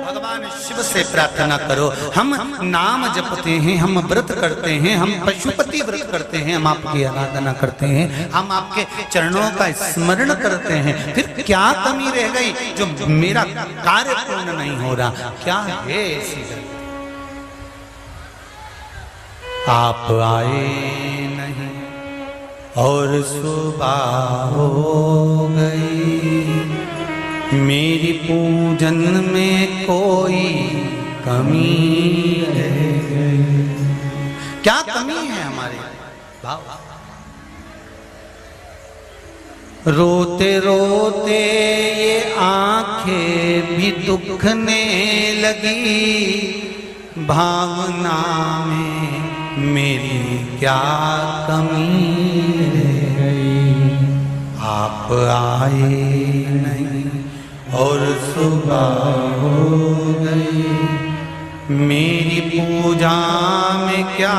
भगवान शिव से प्रार्थना करो। हम नाम जपते हैं, हम व्रत करते हैं, हम पशुपति व्रत करते हैं, हम आपकी आराधना करते हैं, हम आपके चरणों का स्मरण करते हैं, फिर क्या कमी रह गई जो मेरा कार्य पूर्ण नहीं हो रहा? क्या है ऐसी गलती? आप आए नहीं और सुबह हो गई, मेरी पूजन में कोई कमी रह गई। क्या कमी है हमारे भाव? रोते रोते ये आंखें भी दुखने लगी, भावना में मेरी क्या कमी रह गई। आप आए नहीं और सुबह हो गई, मेरी पूजा में क्या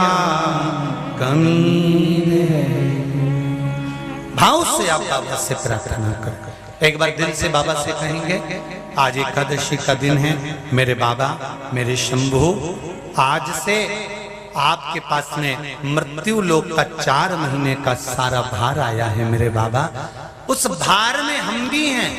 कमी रह गई। भाव से आप बाबा से प्रार्थना कर। एक बार दिल से बाबा से कहेंगे, आज एकादशी का दिन है, मेरे बाबा, मेरे शंभु, आज से आपके पास में मृत्यु लोक का 4 महीने का सारा भार आया है मेरे बाबा। उस भार में हम भी हैं,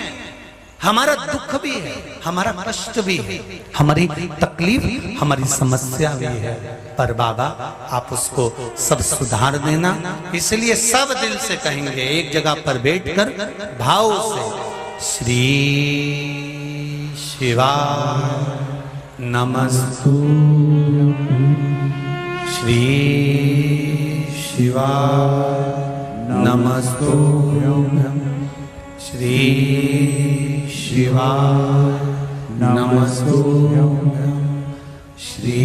हमारा दुख भी है, हमारा कष्ट भी है, हमारी तकलीफ, हमारी समस्या भी है, पर बाबा आप उसको सब सुधार देना। इसलिए सब दिल से कहेंगे, एक जगह पर बैठकर भाव से, श्री शिवाय नमस्तु, श्री शिवाय नमस्तु, श्री शिवाय नमस्तु, श्री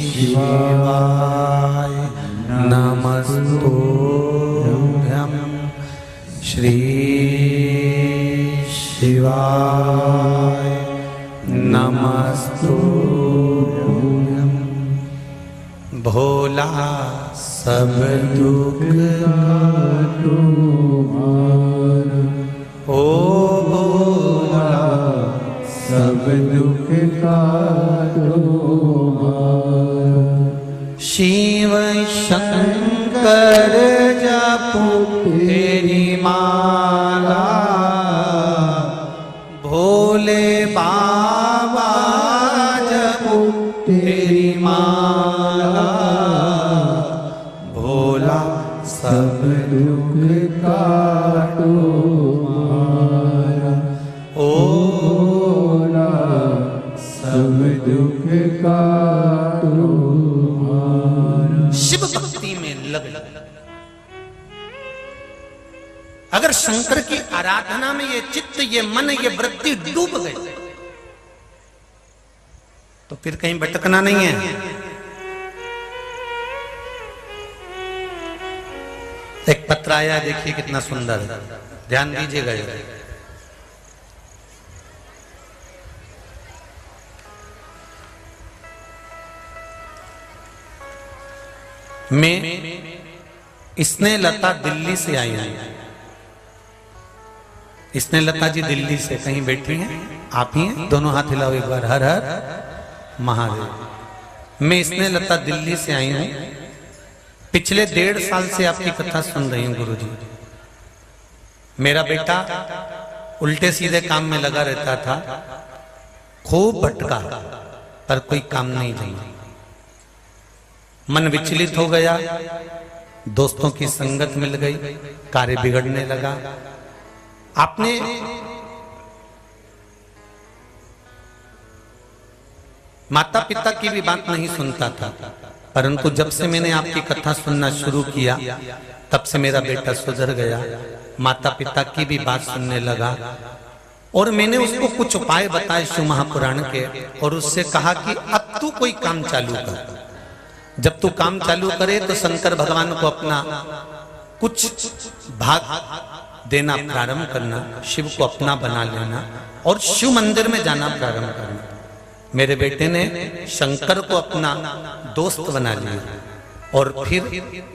शिवाय नमस्तु, श्री शिवाय नमस्तु। भोला सब दुख ओ भोला
सब दुख का
शिव शंकर जपू तेरी माला, भोले बाबा जपू तेरी माला, भोला सब
दुख काटो मारा,
ओ
भोला सब दुख काटो मारा।
शिव भक्ति में लग। अगर शंकर की आराधना में ये चित्त, ये मन, ये वृत्ति डूब गए तो फिर कहीं भटकना नहीं है। एक पत्र आया, देखिए कितना सुंदर है, ध्यान दीजिएगा। मैं स्नेहलता दिल्ली से आई हूं। स्नेहलता जी दिल्ली से कहीं बैठी हैं, आप ही हैं, दोनों हाथ हिलाओ एक बार, हर हर महादेव। मैं स्नेहलता दिल्ली से आई हूं, पिछले 1.5 साल से आपकी कथा सुन रही हूं गुरुजी। मेरा बेटा उल्टे सीधे काम में लगा रहता था, खूब भटका पर कोई काम नहीं चला। मन विचलित हो गया, दोस्तों की संगत मिल गई, कार्य बिगड़ने लगा। आपने माता पिता की भी बात नहीं सुनता था, परंतु जब से मैंने आपकी कथा सुनना शुरू किया तब से मेरा बेटा सुधर गया, माता पिता की भी बात सुनने लगा। और मैंने उसको कुछ उपाय बताए शिव महापुराण के, और उससे कहा कि अब तू कोई काम चालू कर। जब तू काम चालू करे तो शंकर भगवान को अपना कुछ भाग देना प्रारंभ करना, शिव को अपना बना लेना और शिव मंदिर में जाना प्रारंभ करना। मेरे बेटे ने शंकर को अपना दोस्त बना लिया और फिर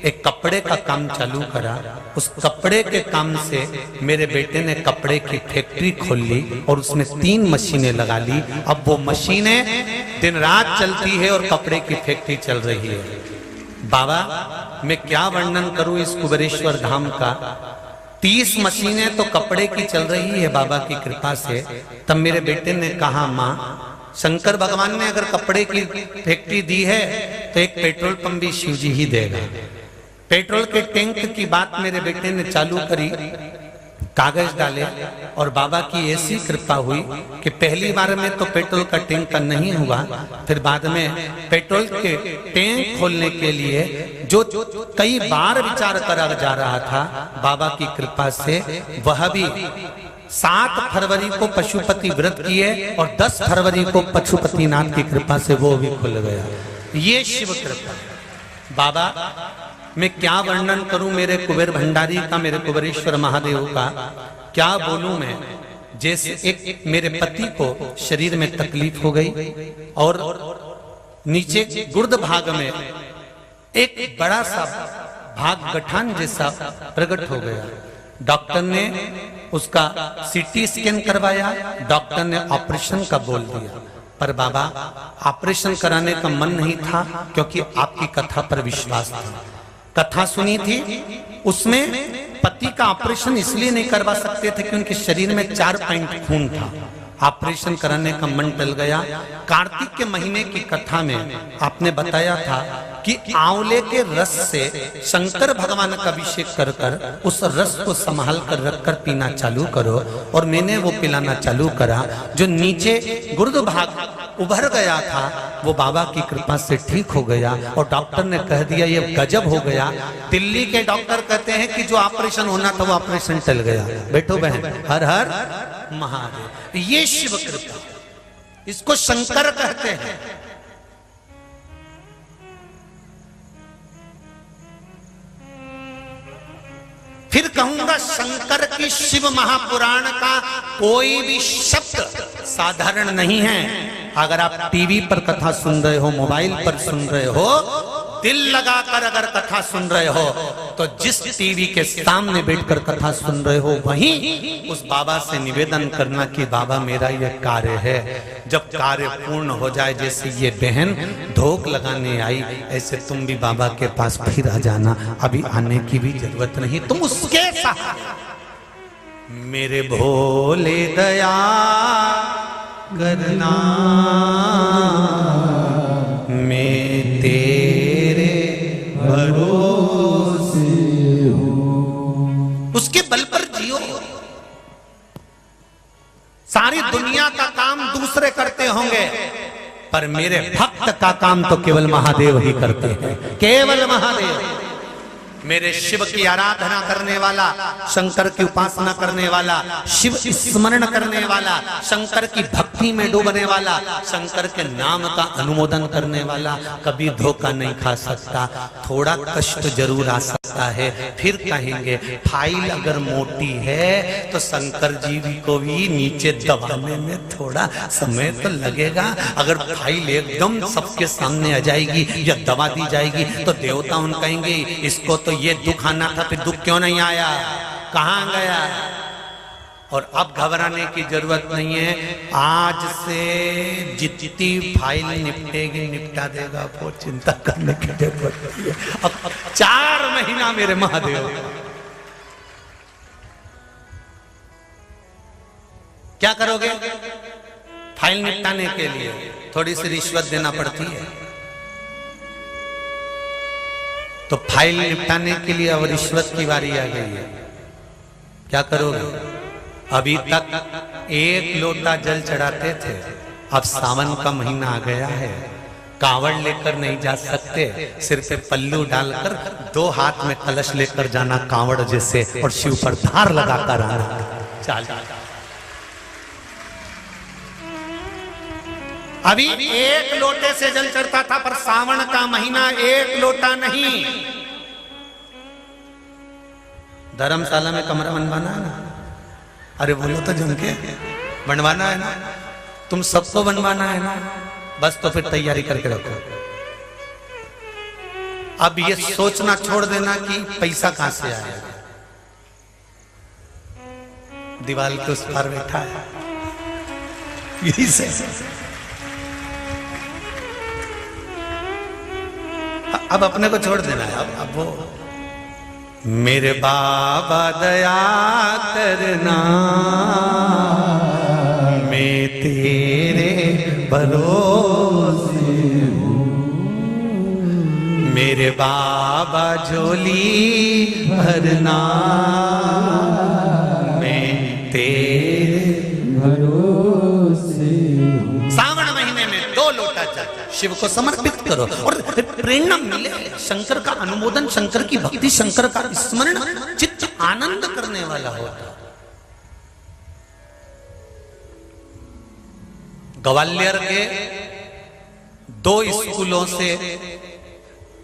एक कपड़े का काम चालू करा। उस कपड़े के काम से मेरे बेटे ने कपड़े की फैक्ट्री खोल ली और उसमें 3 मशीनें लगा ली। अब वो मशीनें दिन रात चलती है और कपड़े की फैक्ट्री चल रही है। बाबा, मैं क्या वर्णन करूं इस कुबेरेश्वर धाम का। 30 मशीनें तो कपड़े की चल रही है बाबा की कृपा से। तब मेरे बेटे ने कहा, माँ, शंकर भगवान ने अगर कपड़े की फैक्ट्री दी है तो एक पेट्रोल पंप भी शिव जी ही देगा। पेट्रोल के टैंक की बात मेरे बेटे ने चालू करी, कागज डाले और बाबा की ऐसी कृपा हुई कि पहली बार में तो पेट्रोल का टैंक का नहीं हुआ, फिर बाद में पेट्रोल के टैंक खोलने के लिए जो कई बार विचार करा जा रहा था, बाबा की कृपा से वह भी 7 फरवरी को पशुपति व्रत किए और 10 फरवरी को पशुपतिनाथ की कृपा से वो भी खुल गया। ये शिव कृपा। बाबा, मैं क्या वर्णन करूं मेरे कुबेर भंडारी का, मेरे कुबेरेश्वर महादेव का, क्या बोलूं मैं। जैसे एक मेरे पति को शरीर में तकलीफ हो गई और नीचे गुर्द भाग में एक बड़ा सा भाग गठान जैसा प्रकट हो गया। डॉक्टर ने उसका सीटी स्कैन करवाया, डॉक्टर ने ऑपरेशन का बोल दिया, पर बाबा ऑपरेशन कराने का मन नहीं था क्योंकि आपकी कथा पर विश्वास था। कथा सुनी थी, उसमें पति का ऑपरेशन इसलिए नहीं करवा सकते थे कि उनके शरीर में 4 पॉइंट खून था। ऑपरेशन कराने का मन टल गया। कार्तिक के महीने की कथा में आपने बताया था कि आंवले के रस से शंकर भगवान का अभिषेक कर कर उस रस को संभाल कर रखकर पीना चालू करो, और मैंने वो पिलाना चालू करा। जो नीचे गुर्द भाग उभर गया था वो बाबा की कृपा से ठीक हो गया और डॉक्टर ने कह दिया ये गजब हो गया। दिल्ली के डॉक्टर कहते हैं कि जो ऑपरेशन होना था वो ऑपरेशन चल गया। बैठो बहन, हर हर महादेव। ये शिव कृपा, इसको शंकर कहते हैं। फिर कहूंगा, शंकर की शिव महापुराण का कोई भी शब्द साधारण नहीं है। अगर आप टीवी पर कथा सुन रहे हो, मोबाइल पर सुन रहे हो, दिल लगाकर अगर कथा सुन रहे हो, तो जिस टीवी के सामने बैठकर कथा सुन रहे हो वहीं उस बाबा से निवेदन करना कि बाबा मेरा यह कार्य है। जब कार्य पूर्ण हो जाए, जैसे ये बहन धोख लगाने आई, ऐसे तुम भी बाबा के पास फिर आ जाना। अभी आने की भी जरूरत नहीं, तुम उसके साथ मेरे भोले दया करना, मैं तेरे भरोसे हूं। उसके बल पर जियो। सारी दुनिया का काम दूसरे करते होंगे, पर मेरे भक्त का काम तो केवल महादेव ही करते हैं। केवल महादेव। मेरे शिव की आराधना करने वाला, शंकर की उपासना करने वाला, शिव स्मरण करने वाला, शंकर की भक्ति में डूबने वाला, शंकर के नाम का अनुमोदन करने वाला कभी धोखा नहीं खा सकता। थोड़ा कष्ट जरूर आ सकता है, फिर कहेंगे फाइल अगर मोटी है तो शंकर जी को भी नीचे दबाने में थोड़ा समय तो लगेगा। अगर फाइल एकदम सबके सामने आ जाएगी या दबा दी जाएगी तो देवता उन कहेंगे इसको तो ये दुख आना था, फिर दुख क्यों नहीं आया, कहां गया। और अब घबराने की जरूरत नहीं है। आज से जितनी फाइल निपटेगी निपटा देगा, वो चिंता करने की जरूरत नहीं है। अब 4 महीना मेरे महादेव। क्या करोगे? फाइल निपटाने के लिए थोड़ी सी रिश्वत देना पड़ती है। तो फाइल निपटाने के लिए अब रिश्वत की बारी आ गई है। क्या करोगे? अभी तक 1 लोटा जल चढ़ाते थे, अब सावन का महीना आ गया है, कांवड़ लेकर नहीं जा सकते, सिर पे पल्लू डालकर 2 हाथ में कलश लेकर जाना कांवड़ जैसे, और शिव पर धार लगाकर आना। चल अभी 1 लोटे से जल चढ़ता था, पर सावन का महीना 1 लोटा नहीं। धर्मशाला में कमरा बनवाना है ना? अरे बोलो तो जम के, बनवाना है ना? तुम सबको बनवाना है ना? बस तो फिर तैयारी करके रखो। अब ये सोचना छोड़ देना कि पैसा कहां से आएगा। दीवार के उस पार बैठा है, यही से। अब अपने को छोड़ देना है। अब वो मेरे बाबा दया करना, मैं तेरे भरोसे हूँ, मेरे बाबा झोली भरना, मैं तेरे
भरोसे हूँ।
सावन महीने में 2 लोटा जल शिव को समर्पित करो और प्रेरणा मिले, शंकर का अनुमोदन, शंकर की भक्ति, शंकर का स्मरण चित्त आनंद करने वाला होता। ग्वालियर के 2 स्कूलों से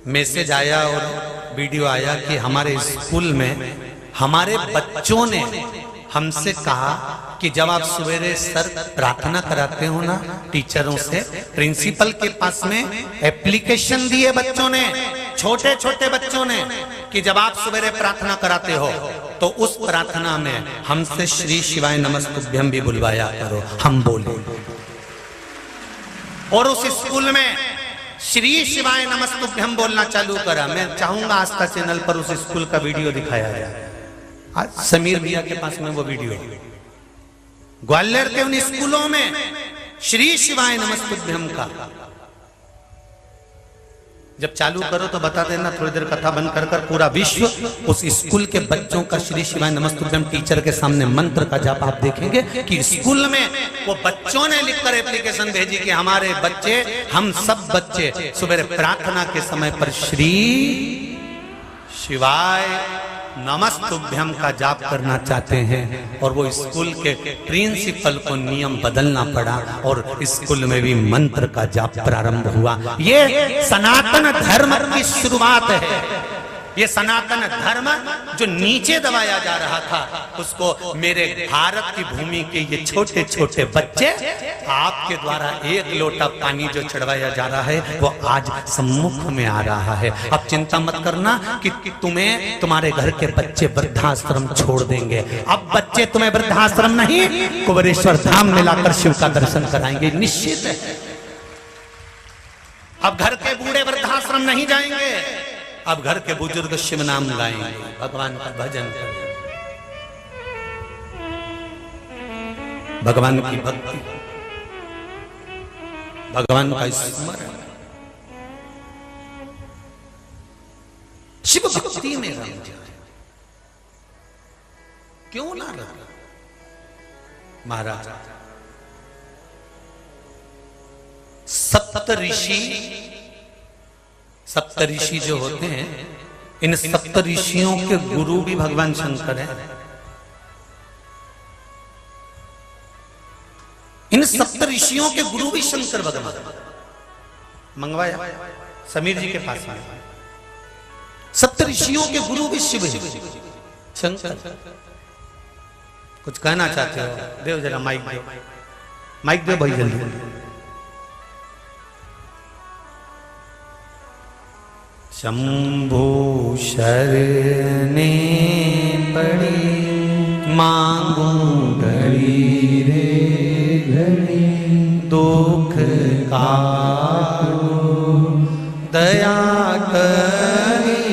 मैसेज आया और वीडियो आया कि हमारे स्कूल में हमारे बच्चों ने हमसे कहा कि जब आप सवेरे सर प्रार्थना कराते हो ना टीचरों से, प्रिंसिपल के पास में एप्लीकेशन दिए बच्चों ने, छोटे छोटे बच्चों ने, कि जब आप सवेरे प्रार्थना कराते हो तो उस प्रार्थना में हमसे श्री शिवाय नमस्तुभ्यम भी बुलवाया करो। हम बोले और उस स्कूल में श्री शिवाय नमस्तुभ्यम बोलना चालू करा। मैं चाहूंगा आस्था चैनल पर उस स्कूल का वीडियो दिखाया जाए। आज समीर भैया के पास में वो वीडियो, ग्वालियर के उन स्कूलों में श्री शिवाय नमस्तुभ्यम का जब चालू करो तो बता देना, थोड़ी देर कथा बंद कर पूरा विश्व उस स्कूल के बच्चों का श्री शिवाय नमस्तुभ्यम टीचर के सामने मंत्र का जाप आप देखेंगे कि स्कूल में वो बच्चों ने लिखकर एप्लीकेशन भेजी कि हमारे बच्चे, हम सब बच्चे सुबह प्रार्थना के समय पर श्री शिवाय नमस्तुभ्यम का जाप करना चाहते हैं। और वो स्कूल के प्रिंसिपल को नियम बदलना पड़ा और स्कूल में भी मंत्र का जाप प्रारंभ हुआ। ये सनातन धर्म की शुरुआत है। ये सनातन धर्म जो नीचे दबाया जा रहा था, उसको मेरे भारत की भूमि के ये छोटे छोटे बच्चे आपके द्वारा 1 लोटा पानी जो चढ़वाया जा रहा है वो आज सम्मुख में आ रहा है। अब चिंता मत करना कि तुम्हें तुम्हारे घर के बच्चे वृद्धाश्रम छोड़ देंगे। अब बच्चे तुम्हें वृद्धाश्रम नहीं, कुबेरेश्वर धाम में लाकर शिव का दर्शन कराएंगे, निश्चित है। अब घर के बूढ़े वृद्धाश्रम नहीं जाएंगे, अब घर के बुजुर्ग शिव नाम गाएंगे, भगवान का भजन करेंगे, भगवान की भक्ति, भगवान का स्मरण, शिव भक्ति में रम जाए। क्यों ना रहे महाराज? सप्तऋषि जो होते हैं, इन सप्तऋषियों के गुरु भी भगवान शंकर हैं। इन सप्तऋषियों के गुरु भी शंकर भगवान। मंगवाया समीर जी के पास में, सप्तऋषियों के गुरु भी शिव है, शंकर। कुछ कहना चाहते हो? देव जरा माइक दो, माइक दो भाई जल्दी। शंभु शरणे पड़ी मांगू घड़ी रे घड़ी, दुख काटो दया करी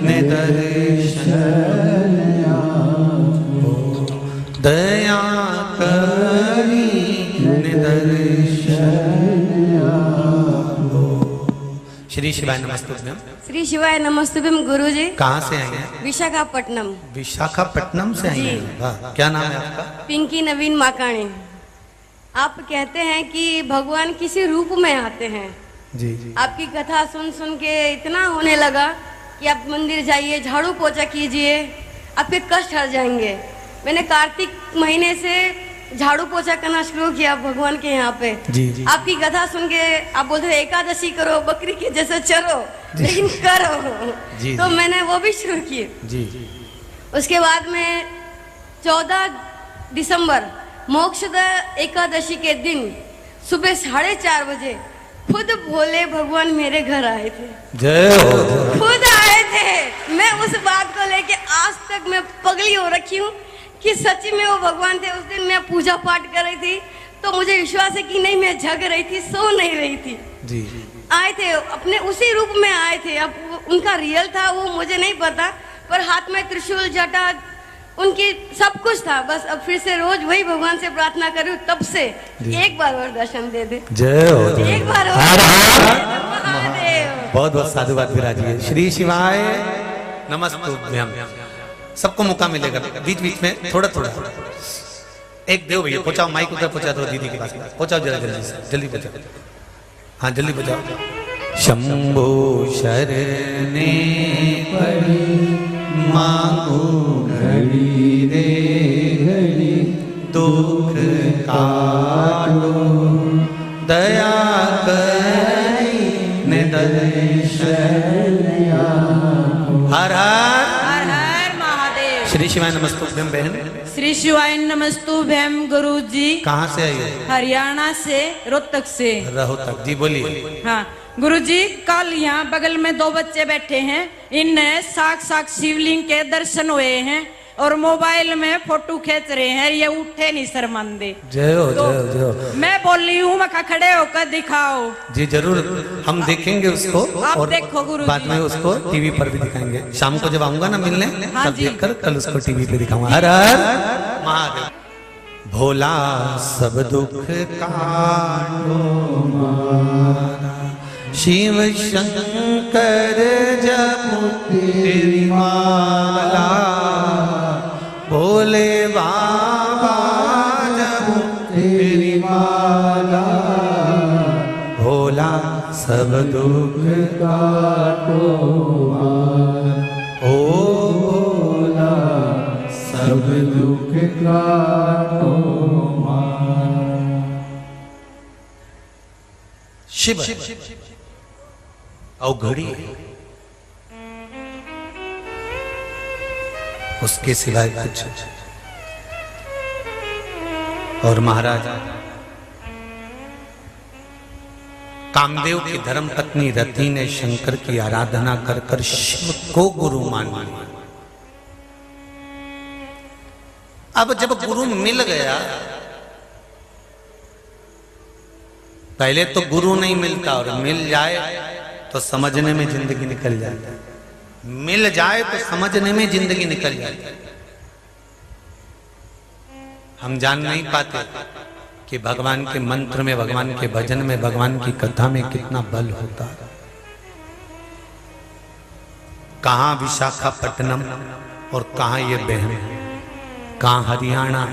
निदर्शन, दया करी निदर्शन। श्री श्री शिवाय नमस्तुभ्यम।
श्री शिवाय नमस्तुभ्यम गुरुजी।
कहाँ से आई हैं?
विशाखापट्टनम।
विशाखापट्टनम से आई हैं। वाह, क्या नाम है आपका?
पिंकी नवीन माकाणी। आप कहते हैं कि भगवान किसी रूप में आते हैं।
जी जी।
आपकी कथा सुन सुन के इतना होने लगा कि आप मंदिर जाइए, झाड़ू पोछा कीजिए, आपके कष्ट हट जाएंगे। मैंने कार्तिक महीने से झाड़ू पोछा करना शुरू किया भगवान के यहाँ पे।
जी जी।
आपकी कथा सुन के आप बोलते थे एकादशी करो, बकरी के जैसे चरो, लेकिन करो।
जी,
तो
जी।
मैंने वो भी शुरू किए।
जी।
उसके बाद में 14 दिसंबर मोक्षदा एकादशी के दिन सुबह 4:30 बजे खुद भोले भगवान मेरे घर आए थे।
जय हो।
खुद आए थे। मैं उस बात को लेके आज तक मैं पगली हो रखी हूँ कि सच्ची में वो भगवान थे। उस दिन मैं पूजा पाठ कर रही थी तो मुझे विश्वास है कि नहीं, मैं जग रही थी, सो नहीं रही थी।
जी।
आए थे अपने उसी रूप में आए थे। अब उनका रियल था वो मुझे नहीं पता, पर हाथ में त्रिशूल, जटा, उनकी सब कुछ था। बस अब फिर से रोज वही भगवान से प्रार्थना करूं, तब से एक बार और दर्शन दे दे।
जय हो।
एक बार और। महादेव।
बहुत बहुत साधुवाद विराजिए। श्री शिवाय नमस्तुभ्यम। सबको मौका मिलेगा, बीच बीच में थोड़ा थोड़ा। एक देव भैया पहुंचाओ, माइक उधर पहुंचा दो दीदी के पास। पहुंचाओ जरा जल्दी से, जल्दी पहुंचाओ। हाँ जल्दी पहुंचाओ। शंभो शरणे
पड़ी
मांगो
घड़ी रे घड़ी
दुख काटो, दया करी निदर्शन। हर हर
हर हर महादेव।
श्री शिवाय नमस्तुभ्यम। बहन
श्री शिवाय नमस्तुभ्यम गुरुजी।
कहाँ से आई है?
हरियाणा से, रोहतक से।
रोहतक। जी बोलिए।
हाँ गुरुजी, कल यहाँ बगल में 2 बच्चे बैठे हैं, इन्हें साक्षात शिवलिंग के दर्शन हुए हैं और मोबाइल में फोटो खींच रहे हैं, ये उठे नहीं शर्मांदे।
जय हो
तो
जय हो जय हो।
मैं बोल रही हूँ मखा खड़े होकर दिखाओ।
जी जरूर, हम देखेंगे उसको।
आप
और
देखो गुरुजी।
बाद में उसको टीवी पर भी दिखाएंगे। शाम को जब आऊंगा ना मिलने,
हाँ
तब
जी।
देखकर कल उसको टीवी पे दिखाऊंगा। हर हर महादेव। भोला सब दुख काटो मारा, शिव शंकर जपो तेरी माला, भोले बाबा जपो तेरी माला, भोला सब दुख
काटो मार,
ओ
भोला सब दुख काटो मार।
शिव अवघड़ी, उसके सिवाय कुछ। और महाराज कामदेव की धर्म पत्नी रति ने शंकर की आराधना कर कर शिव को गुरु मान लिया। अब जब गुरु मिल गया, पहले तो गुरु नहीं मिलता, और मिल जाए तो समझने में जिंदगी निकल जाती है। मिल जाए तो समझने में जिंदगी निकल जाती है। हम जान नहीं पाते कि भगवान के मंत्र में, भगवान के भजन में, भगवान की कथा में कितना बल होता है। कहाँ विशाखापट्टनम और कहाँ ये बहन, कहाँ हरियाणा,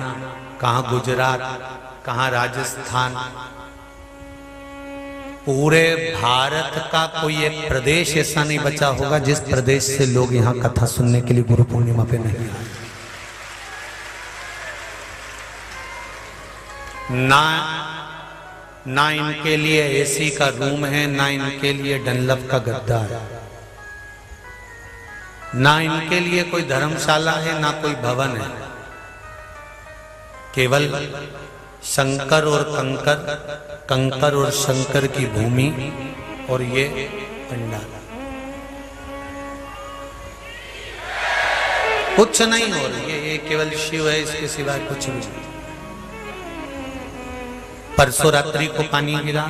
कहाँ गुजरात, कहाँ राजस्थान। पूरे भारत का कोई एक प्रदेश ऐसा नहीं बचा होगा जिस प्रदेश से लोग यहाँ कथा सुनने के लिए गुरु पूर्णिमा पे नहीं आए। ना इनके लिए एसी का रूम है, ना इनके लिए डनलप का गद्दा है, ना इनके लिए कोई धर्मशाला है, ना कोई भवन है। केवल शंकर और कंकर, कंकर और शंकर की भूमि और ये पंडाल। कुछ नहीं हो रही है, ये केवल शिव है, इसके सिवा कुछ नहीं। परसों रात्रि को पानी गिरा,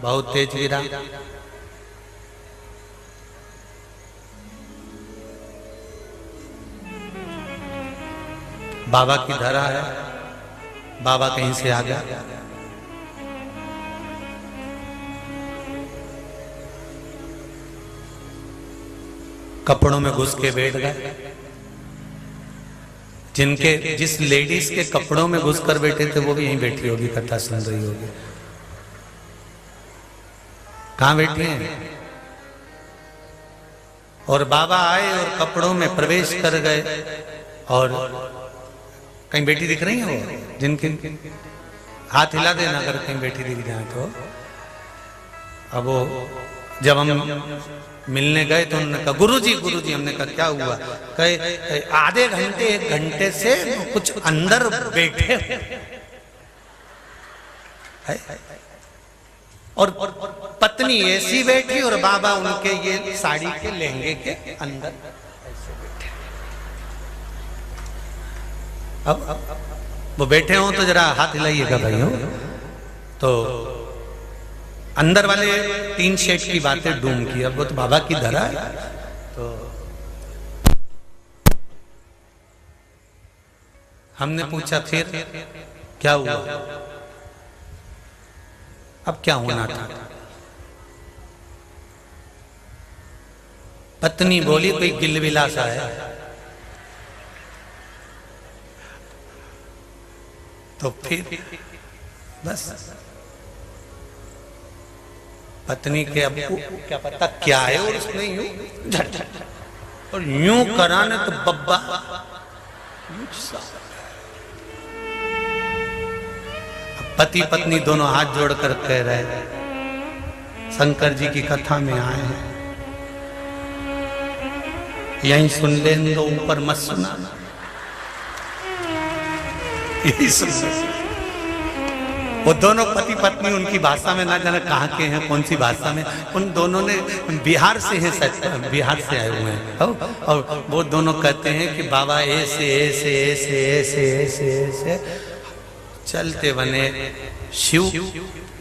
बहुत तेज गिरा। बाबा की धरा है, बाबा कहीं से आ गया। कपड़ों में घुस के बैठ गए। जिस लेडीज के कपड़ों में घुस कर बैठे थे वो भी यहीं बैठी होगी, कथा सुन रही होगी। कहां बैठी हैं? और बाबा आए और कपड़ों में प्रवेश कर गए। और कहीं बेटी दिख रही है वो? जिनके हाथ हिला देना अगर कहीं बेटी दिख जाए तो। अब वो जब हम मिलने गए तो उन्होंने कहा गुरुजी गुरुजी। हमने कहा क्या हुआ? कहे आधे घंटे 1 घंटे से कुछ अंदर बैठे और पत्नी ऐसी बैठी और बाबा उनके ये साड़ी के लहंगे के अंदर ऐसे बैठे। अब वो बैठे हो तो जरा हाथ हिलाइएगा भाइयों। तो अंदर वाले 3 शेड की बातें डूम की। अब वो तो बाबा की धरा है। तो हमने पूछा फिर क्या हुआ? अब क्या होना था? पत्नी बोली कोई गिलविला सा है। तो फिर बस पत्नी के अब क्या पता क्या है और उसने यूं झट और यूं कराने तो बब्बा पति पत्नी दोनों हाथ जोड़कर कह रहे शंकर जी की कथा में आए हैं, यहीं सुन लें तो ऊपर मत सुनाना। यही सुन। वो दोनों पति पत्नी उनकी भाषा में ना जाने कहाँ के हैं, कौन सी भाषा में। उन दोनों ने बिहार से हैं, बिहार से आए हुए हैं। और वो दोनों कहते हैं कि बाबा ऐसे ऐसे ऐसे ऐसे ऐसे ऐसे चलते बने। शिव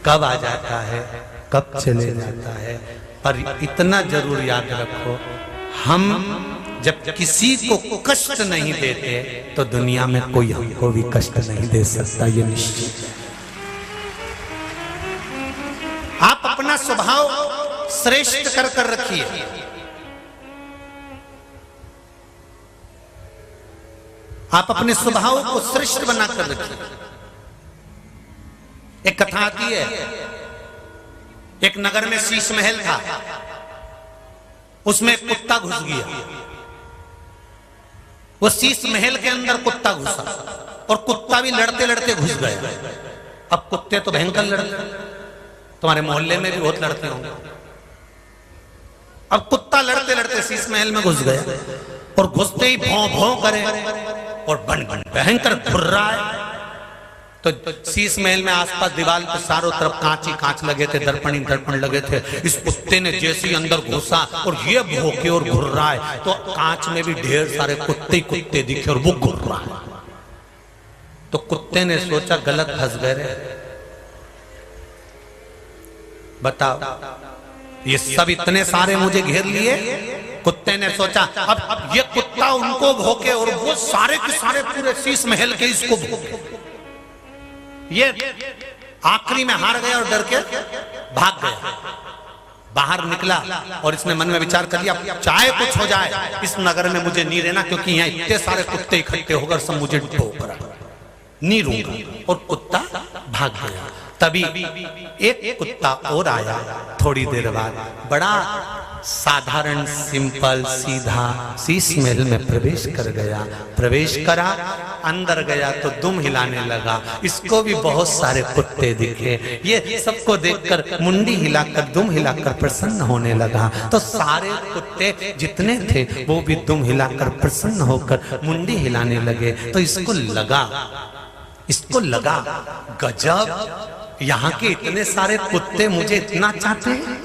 कब आ जाता है कब चले जाता है, पर इतना जरूर याद रखो, हम जब किसी को कष्ट नहीं देते तो दुनिया में कोई हमको भी कष्ट नहीं दे सकता, ये निश्चित है। आप अपना स्वभाव श्रेष्ठ कर कर रखिए। आप अपने स्वभाव को श्रेष्ठ बना कर रखिए। एक कथा आती है, एक नगर में शीश महल था, उसमें एक कुत्ता घुस गया। वो शीश महल के अंदर कुत्ता घुसा और कुत्ता भी लड़ते लड़ते घुस गए। अब कुत्ते तो भयंकर लड़ते, तुम्हारे मोहल्ले में भी बहुत लड़ते होंगे। अब कुत्ता लड़ते लड़ते शीश महल में घुस गया और घुसते ही भौं भौं करे और बन बन भयंकर घुर्रा है। तो शीश महल में आसपास दीवार पे चारों तरफ कांच ही कांच लगे थे, दर्पण ही दर्पण लगे थे। इस कुत्ते ने जैसे ही अंदर घुसा और ये भौंके और घुर्रा है, तो कांच में भी ढेर सारे कुत्ते ही कुत्ते दिखे और वो घुर्रा है। तो कुत्ते ने सोचा गलत फंस गए, बताओ ये सब इतने सारे मुझे घेर लिए। कुत्ते ने सोचा अब ये कुत्ता उनको भौंके और वो सारे के सारे पूरे शीश महल के इसको भौंके। ये आखिरी में हार गया और डर के भाग गया, बाहर निकला और इसने मन में विचार कर लिया चाहे कुछ हो जाए इस नगर में मुझे नहीं रहना, क्योंकि यहाँ इतने सारे कुत्ते इकट्ठे होकर सब मुझे ठोक रहा, नहीं रहूंगा। और कुत्ता भाग गया। तभी एक कुत्ता और आया थोड़ी देर बाद, बड़ा साधारण सिंपल सीधा शीश महल में प्रवेश कर गया। प्रवेश करा, अंदर गया तो दुम हिलाने लगा। इसको भी बहुत सारे कुत्ते दिखे। ये सबको देखकर मुंडी हिलाकर दुम हिलाकर प्रसन्न होने लगा। तो सारे कुत्ते जितने थे वो भी दुम हिलाकर प्रसन्न होकर मुंडी हिलाने लगे। तो इसको लगा गजब, यहाँ के इतने सारे कुत्ते मुझे इतना चाहते हैं,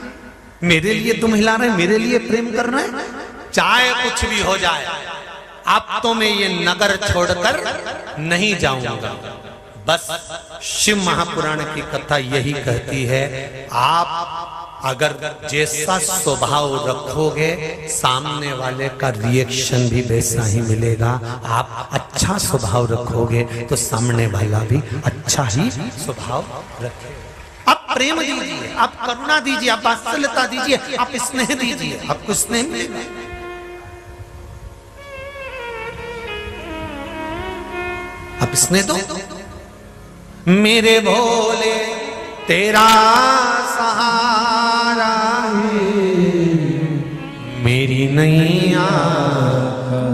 मेरे लिए तुम हिला रहे, मेरे लिए प्रेम कर रहे हैं। चाहे कुछ भी हो जाए अब तो मैं ये नगर छोड़कर नहीं जाऊंगा। बस शिव महापुराण की कथा यही कहती है, आप अगर जैसा स्वभाव रखोगे सामने वाले का रिएक्शन भी वैसा ही मिलेगा। आप अच्छा स्वभाव रखोगे तो सामने वाला भी अच्छा ही स्वभाव रखेगा। आप प्रेम दीजिए, आप करुणा दीजिए, आप वात्सल्यता दीजिए, आप स्नेह दीजिए, आपको स्नेह मिलेगा। किसने दो? मेरे भोले तेरा सहारा है, मेरी नैया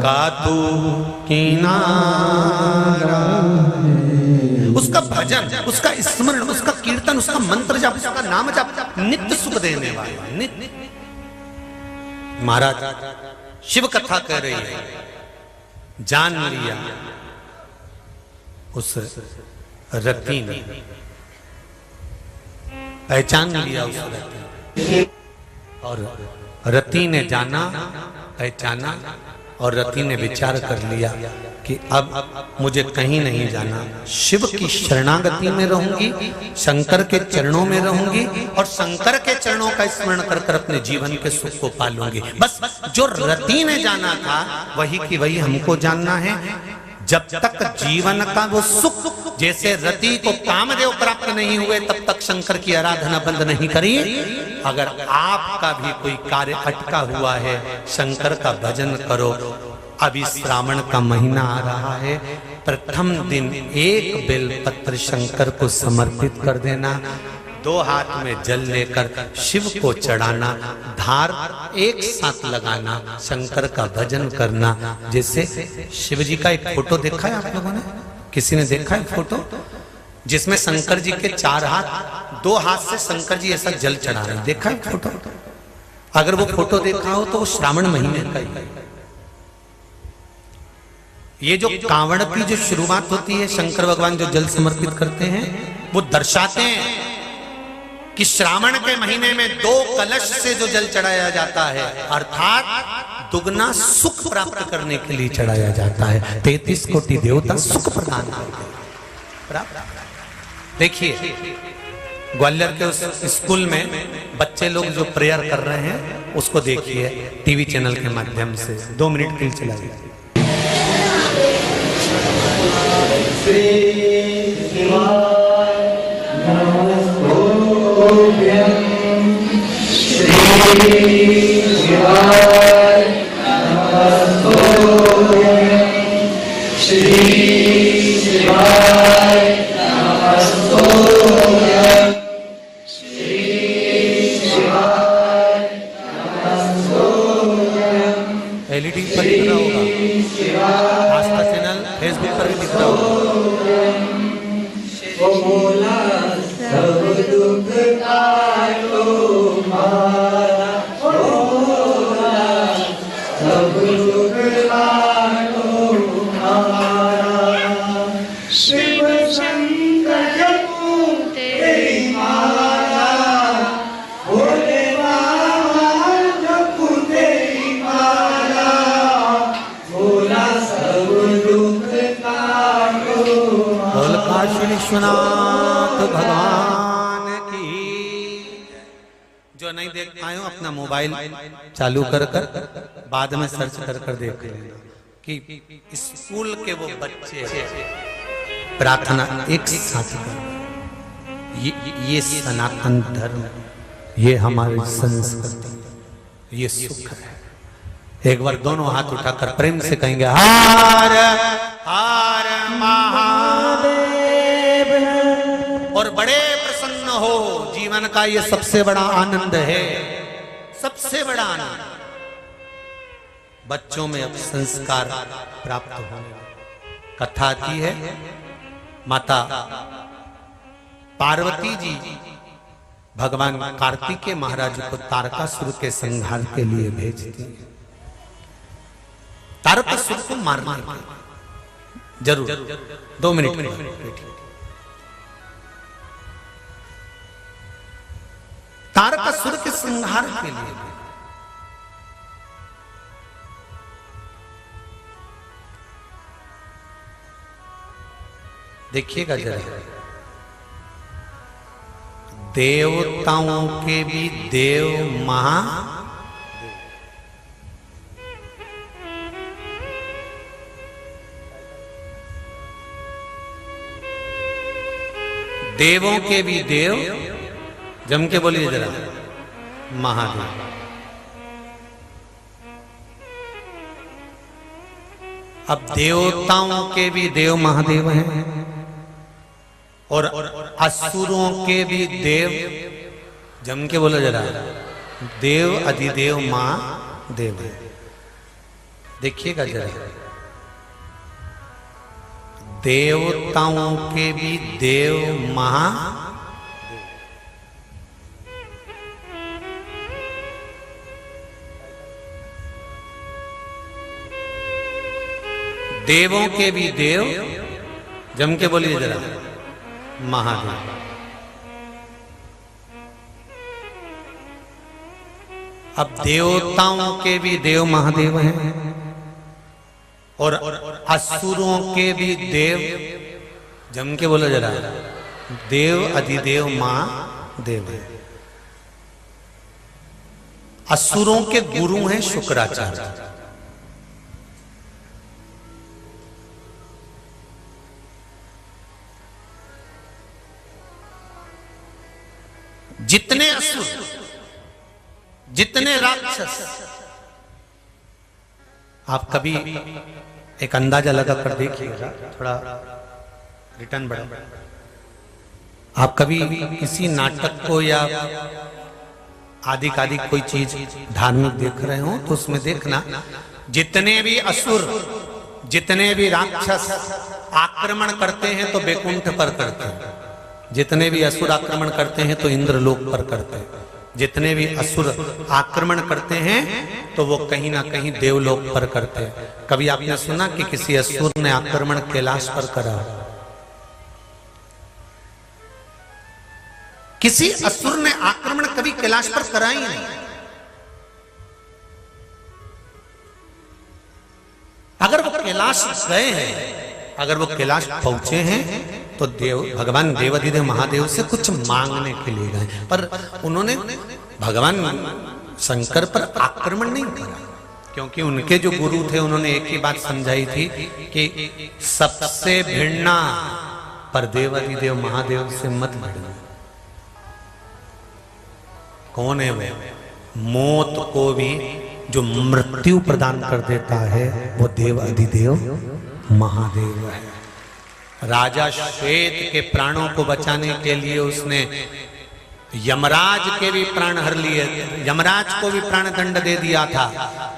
का तू किनारा। उसका भजन, उसका स्मरण, उसका कीर्तन, उसका मंत्र जप, उसका नाम जप नित्य सुख देने वाला। नित्य महाराज शिव कथा कह रही है, जान लिया उस रति ने, पहचान लिया उस रति, और रति ने जाना, पहचाना, और रति ने विचार कर लिया कि अब मुझे कहीं नहीं जाना, शिव की शरणागति में रहूंगी, शंकर के चरणों में रहूंगी, और शंकर के चरणों का स्मरण कर कर अपने जीवन के सुख को पालूंगी। बस जो रति ने जाना था वही की वही हमको जानना है। जब तक जीवन का वो सुख, जैसे रति को कामदेव प्राप्त नहीं हुए तब तक शंकर की आराधना बंद नहीं करी। अगर आपका भी कोई कार्य अटका हुआ है, शंकर का भजन करो। अभी श्रावण का महीना आ रहा है, प्रथम दिन एक बेलपत्र शंकर को समर्पित कर देना, 2 हाथ में जल लेकर शिव को चढ़ाना, धार एक साथ लगाना, शंकर का भजन करना। जैसे शिव जी का एक फोटो देखा है आप लोगों ने? किसी ने देखा है फोटो जिसमें शंकर जी के 4 हाथ, 2 हाथ से शंकर जी ऐसा जल चढ़ा रहे हैं? देखा है फोटो? अगर वो फोटो देखा हो तो वो श्रावण महीने का ही। ये जो कांवड़ की जो शुरुआत होती है, शंकर भगवान जो जल समर्पित करते हैं, वो दर्शाते हैं कि श्रावण के महीने में 2 कलश से जो जल चढ़ाया जाता है, अर्थात दुगना सुख प्राप्त करने के लिए चढ़ाया जाता है। 33 कोटि देवता सुख प्रदान करते हैं। देखिए ग्वालियर के उस स्कूल में बच्चे लोग जो प्रेयर कर रहे हैं उसको देखिए टीवी चैनल के माध्यम से, 2 मिनट के लिए चलाइए। एलईडी पर दिख रहा होगा, आस्था चैनल फेसबुक पर भी दिख रहा होगा। विश्वनाथ भगवान की। जो नहीं देख पाए हो अपना मोबाइल चालू कर कर बाद में सर्च कर कर देख लेना कि स्कूल के वो बच्चे प्रार्थना एक साथ कर। ये सनातन धर्म, ये हमारी संस्कृति, ये सुख है। एक बार दोनों हाथ उठाकर प्रेम से कहेंगे हर हर महादेव, और बड़े प्रसन्न हो। जीवन का ये सबसे बड़ा आनंद है, सबसे बड़ा आनंद। बच्चों में अब संस्कार प्राप्त हो। कथा आती है, माता पार्वती जी भगवान कार्तिकेय महाराज को तारकासुर के संहार के लिए भेजती हैं। तारकासुर को मारने के लिए। जरूर 2 मिनट बैठिए। तारकासुर के संहार के लिए देखिएगा जरा, देवताओं के भी देव महा, देवों के भी देव, जम के बोलिए जरा, महादेव। अब देवताओं के भी देव महादेव हैं और असुरों के भी देव, जम के बोलो जरा, देव अधिदेव महादेव है। देखिएगा जरा, देवताओं के भी देव देवों के भी देव, जम के बोलिए जरा, महादेव। अब देवताओं के भी देव महादेव हैं और असुरों के भी देव, जम के बोलो जरा, देव अधिदेव महादेव है। असुरों के गुरु हैं शुक्राचार्य। जितने असुर, जितने राक्षस, आप कभी एक अंदाजा लगा कर देखिएगा, थोड़ा रिटर्न बढ़ा। आप कभी किसी नाटक को या आदि कोई चीज धार्मिक देख रहे हो तो उसमें देखना, जितने भी असुर, जितने भी राक्षस आक्रमण करते हैं तो बैकुंठ पर करते हैं, जितने भी असुर आक्रमण करते हैं तो इंद्रलोक पर करते हैं, जितने भी असुर आक्रमण करते हैं तो वो कहीं ना कहीं देवलोक पर करते हैं। कभी आपने सुना कि किसी असुर ने आक्रमण कैलाश पर करा? किसी असुर ने आक्रमण कभी कैलाश पर करा ही नहीं। अगर वो कैलाश गए हैं, अगर वो कैलाश पहुंचे हैं तो भगवान देवाधिदेव महादेव से कुछ मांगने के लिए गए, पर उन्होंने भगवान शंकर पर आक्रमण नहीं किया, क्योंकि उनके जो गुरु थे उन्होंने एक ही बात समझाई थी कि सबसे भिड़ना पर देवाधिदेव महादेव से मत भिड़ना। कौन है वो? मौत को भी जो मृत्यु प्रदान कर देता है वो देवाधिदेव महादेव है। राजा श्वेत के प्राणों को बचाने के लिए उसने यमराज के भी प्राण हर लिए, यमराज को भी प्राण दंड दे दिया था।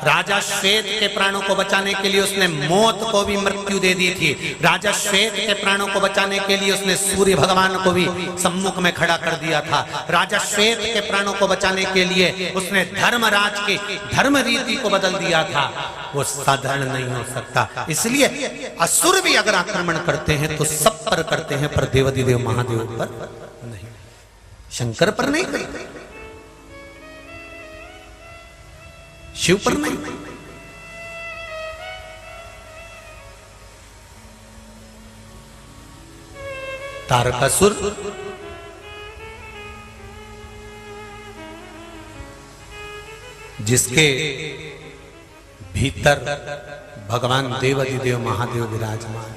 राजा श्वेत के प्राणों को बचाने के लिए उसने मौत को भी मृत्यु दे दी थी। राजा श्वेत के प्राणों को बचाने के लिए उसने सूर्य भगवान को भी सम्मुख में खड़ा कर दिया था। राजा श्वेत के प्राणों को बचाने के लिए उसने धर्मराज की धर्म रीति को बदल दिया था। वो साधारण नहीं हो सकता, इसलिए असुर भी अगर आक्रमण करते हैं तो सब पर करते हैं, पर देवाधिदेव महादेव पर नहीं, शंकर पर नहीं करते, शिव पर नहीं। तारकासुर जिसके भीतर भगवान देवाधिदेव महादेव विराजमान,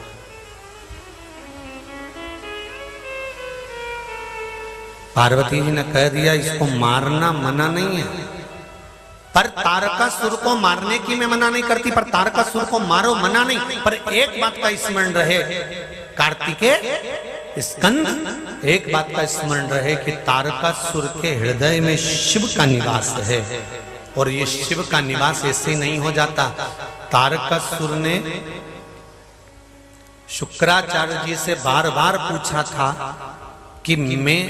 पार्वती जी ने कह दिया इसको मारना मना नहीं है, पर तारकासुर को मारने की मैं मना नहीं करती, पर तारकासुर को मारो मना नहीं। पर एक बात का स्मरण रहे कार्तिकेय स्कंद, एक बात का स्मरण रहे कि तारकासुर के हृदय में शिव का निवास है, और ये शिव का निवास ऐसे नहीं हो जाता। तारकासुर ने शुक्राचार्य जी से बार बार पूछा था कि मैं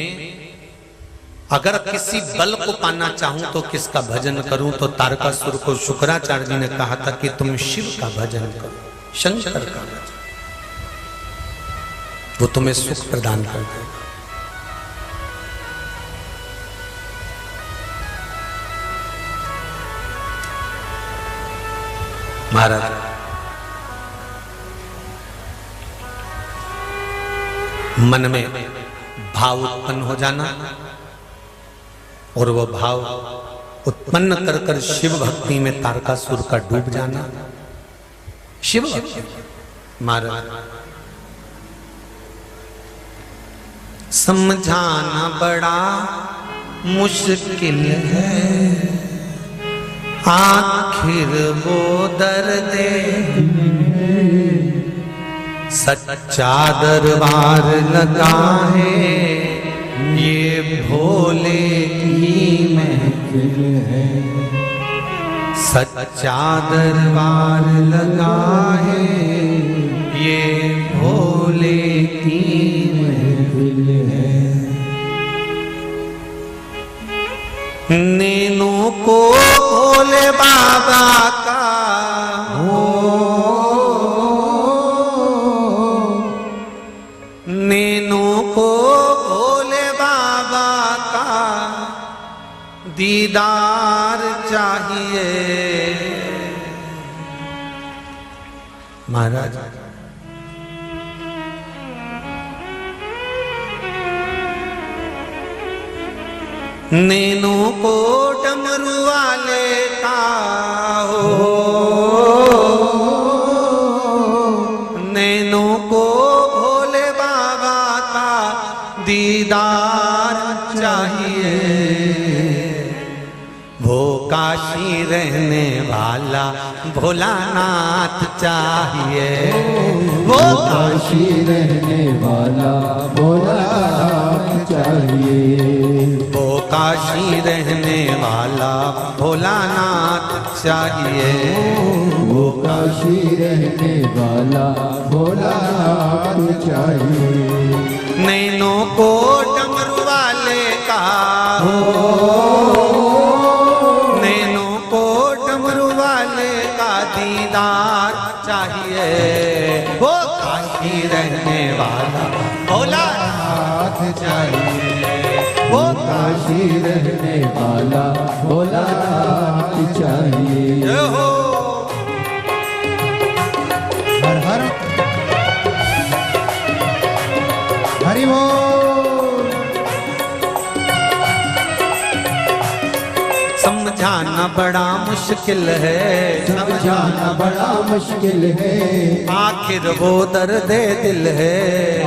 अगर किसी बल को पाना चाहूं तो किसका भजन करूं, तो तारकासुर को शुक्राचार्य जी ने कहा था कि तुम शिव का भजन करो, शंकर का भजन, वो तुम्हें सुख प्रदान कर देगा। महाराज मन में भाव उत्पन्न हो जाना और वो भाव उत्पन्न कर कर शिव भक्ति में तारकासुर का डूब जाना, शिव भक्ति। महाराज समझाना बड़ा मुश्किल है, आखिर वो दर्द सच्चा दरबार लगा है ये भोले की महफिल है। सच्चा दरबार लगा है ये भोले की महफिल है। नैनों को भोले बाबा का नैनों को भोले बाबा का दीदार चाहिए। महाराज नैनों को डमरू वाले का हो, नैनों को भोले बाबा का दीदार चाहिए। वो काशी रहने वाला भोलानाथ चाहिए। वो
काशी रहने वाला भोलानाथ चाहिए।
वो काशी रहने वाला भोलानाथ चाहिए।
वो काशी रहने वाला भोलानाथ चाहिए।
नैनों को डमरू वाले का हो, नैनों को डमरू वाले का दीदार चाहिए। वो काशी रहने वाला भोलानाथ चाहिए। वो
काशी रहने वाला भोलानाथ चाहिए।
हो
हर हर हरि बोल।
समझाना बड़ा मुश्किल है,
समझाना बड़ा मुश्किल है।
आखिर वो दर्द दिल है,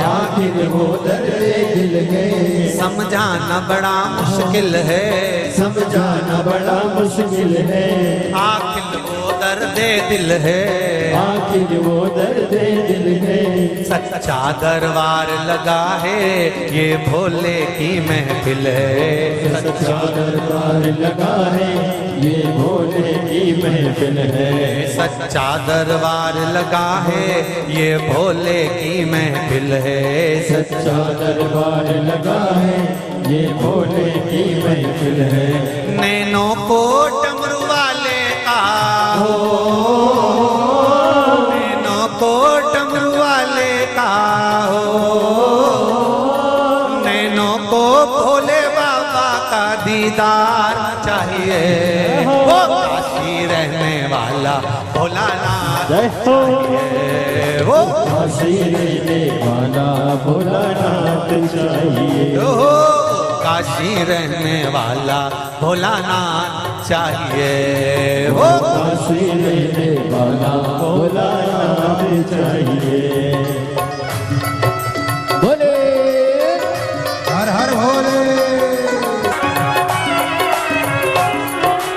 आखिर वो दर्द दिल है।
समझाना बड़ा मुश्किल है,
समझाना बड़ा मुश्किल है।
आखिर वो दर्द दिल है।
आखिर वो दर्द दिल है।
सच्चा दरबार लगा है ये भोले की महफिल है।
सच्चा दरबार लगा है ये भोले की महफिल है।
सच्चा दरबार लगा है ये भोले की महफिल है।
सच्चा दरबार लगा है ये भोले की महफिल है।
नैनों को डमरू वाले का हो, नैनों को डमरू वाले का हो, नैनों को भोले बाबा का दीदार चाहिए। वो काशी रहने वाला भोलानाथ चाहिए। वो
काशी रहने वाला भोलानाथ चाहिए।
हो काशी रहने वाला भोलानाथ चाहिए। वो
काशी रहने वाला भोलानाथ चाहिए। बोले हर हर भोले।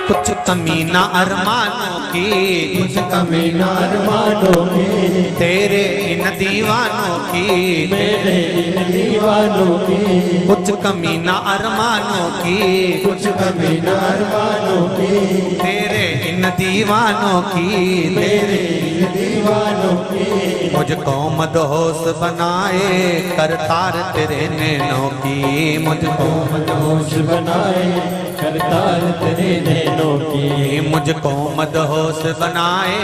कुछ कमी ना अरमानों की,
कुछ कमी ना अरमानों की,
तेरे इन दीवानों की,
मेरे इन दीवानों की।
कुछ कमी ना अरमानों की,
कुछ कमी ना अरमानों की,
तेरे इन दीवानों की,
मेरे इन दीवानों की।
मुझको मदहोश बनाए करतार तेरे नैनों की। मुझको
मदहोश बनाए करतार तेरे नैनों की।
मुझको मदहोश बनाए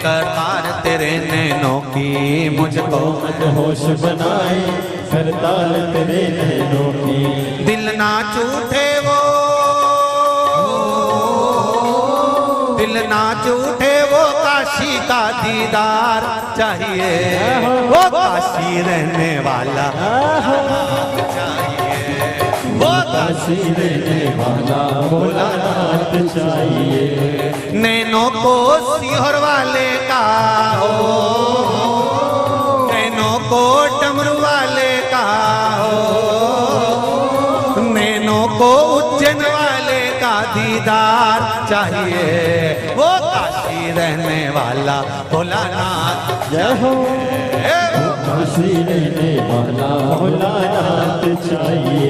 करतार तेरे नैनों की। मुझको
मदहोश बनाए करतार तेरे नैनों की।
दिल ना झूठे वो, दिल ना झूठे वो काशी का दीदार चाहिए। वो काशी रहने वाला चाहिए। वो
काशी रहने वाला भोलानाथ चाहिए।
नैनों को सिहर वाले का हो, नैनों को डमरू वाले का हो, नैनों को उज्जैन वाले का दीदार चाहिए। वो काशी रहने वाला भोलानाथ
जय हो।
चाहिए।
काशी रहने वाला भोलानाथ चाहिए।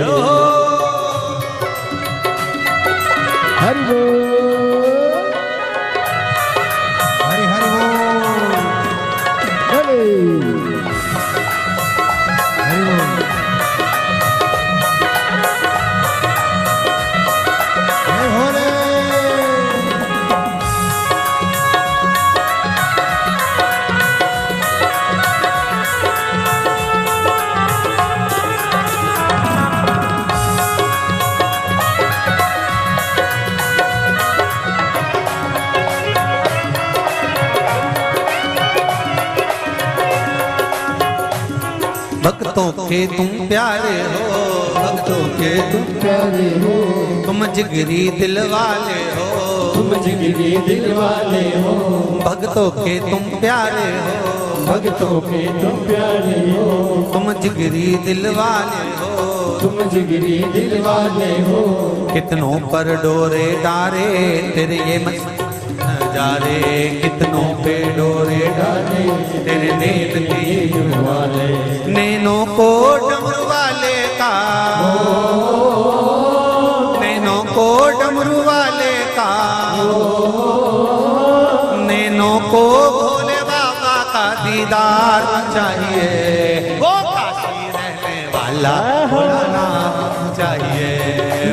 हरि बोल,
हरि हरि बोल,
हरि
हरि बोल, जय भोले।
भक्तों के तुम प्यारे हो, भक्तों के तुम
प्यारे हो,
तुम जिगरी दिल वाले हो,
तुम जिगरी दिल वाले हो,
भक्तों के तुम प्यारे हो,
भक्तों के तुम प्यारे हो,
तुम जिगरी दिल वाले हो,
तुम जिगरी दिल वाले हो।
कितनों पर डोरे डारे तेरे ये मस्त नजारे, कितनों पे डोरे डारे तेरे नेत तीर
वाले,
नैनों को डमरू वाले का, नैनों को डमरू वाले का, नैनों को भोले बाबा का दीदार चाहिए। वो काशी रहने वाला भोलानाथ चाहिए,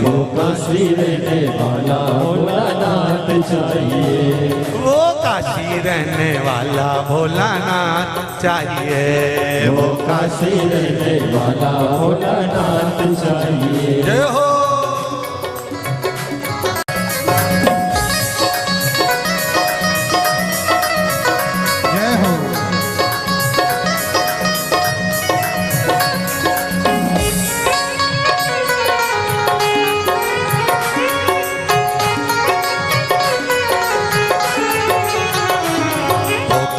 वो काशी रहने वाला भोलानाथ चाहिए,
वो काशी रहने वाला भोलानाथ चाहिए,
वो काशी रहने वाला भोलानाथ चाहिए।
जय हो।
जय हो।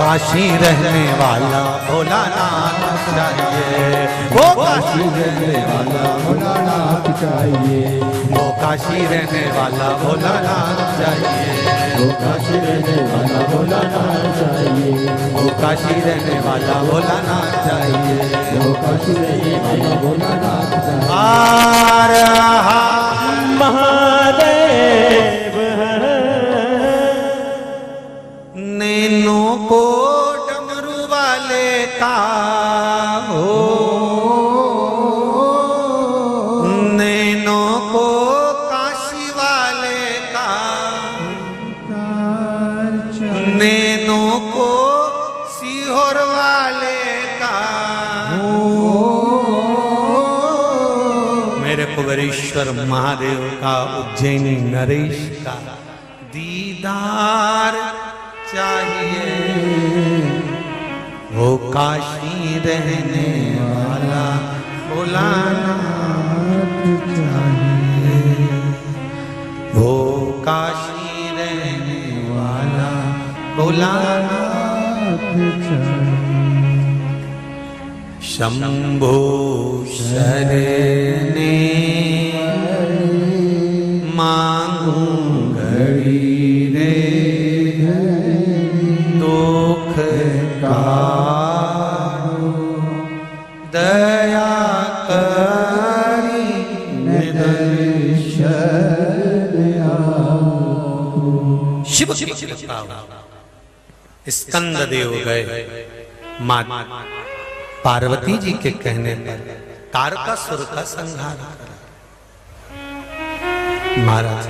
काशी रहने वाला भोलानाथ चाहिए, वो काशी रहने वाला
भोलानाथ चाहिए,
वो काशी रहने वाला भोलानाथ चाहिए,
वो काशी रहने वाला भोलानाथ चाहिए,
वो काशी रहने वाला भोलानाथ चाहिए,
वो काशी रहने वाला भोलानाथ चाहिए।
हर हर
महादेव
नैनों को डमरू वाले का हो, नैनों को काशी वाले का, नैनों को सीहोर वाले का, मेरे कुबेरेश्वर महादेव का, उज्जैनी नरेश का दीदार चाहिए, वो काशी रहने वाला भोलानाथ चाहिए, वो काशी रहने वाला भोलानाथ चाहिए। शंभो शरणे मांगू घड़ी रे, दुख कारो दया करी दर्शन आओ। शिव की कृपा स्कंद देव गए मां पार्वती जी के कहने पर तारकासुर का संहार करा। महाराज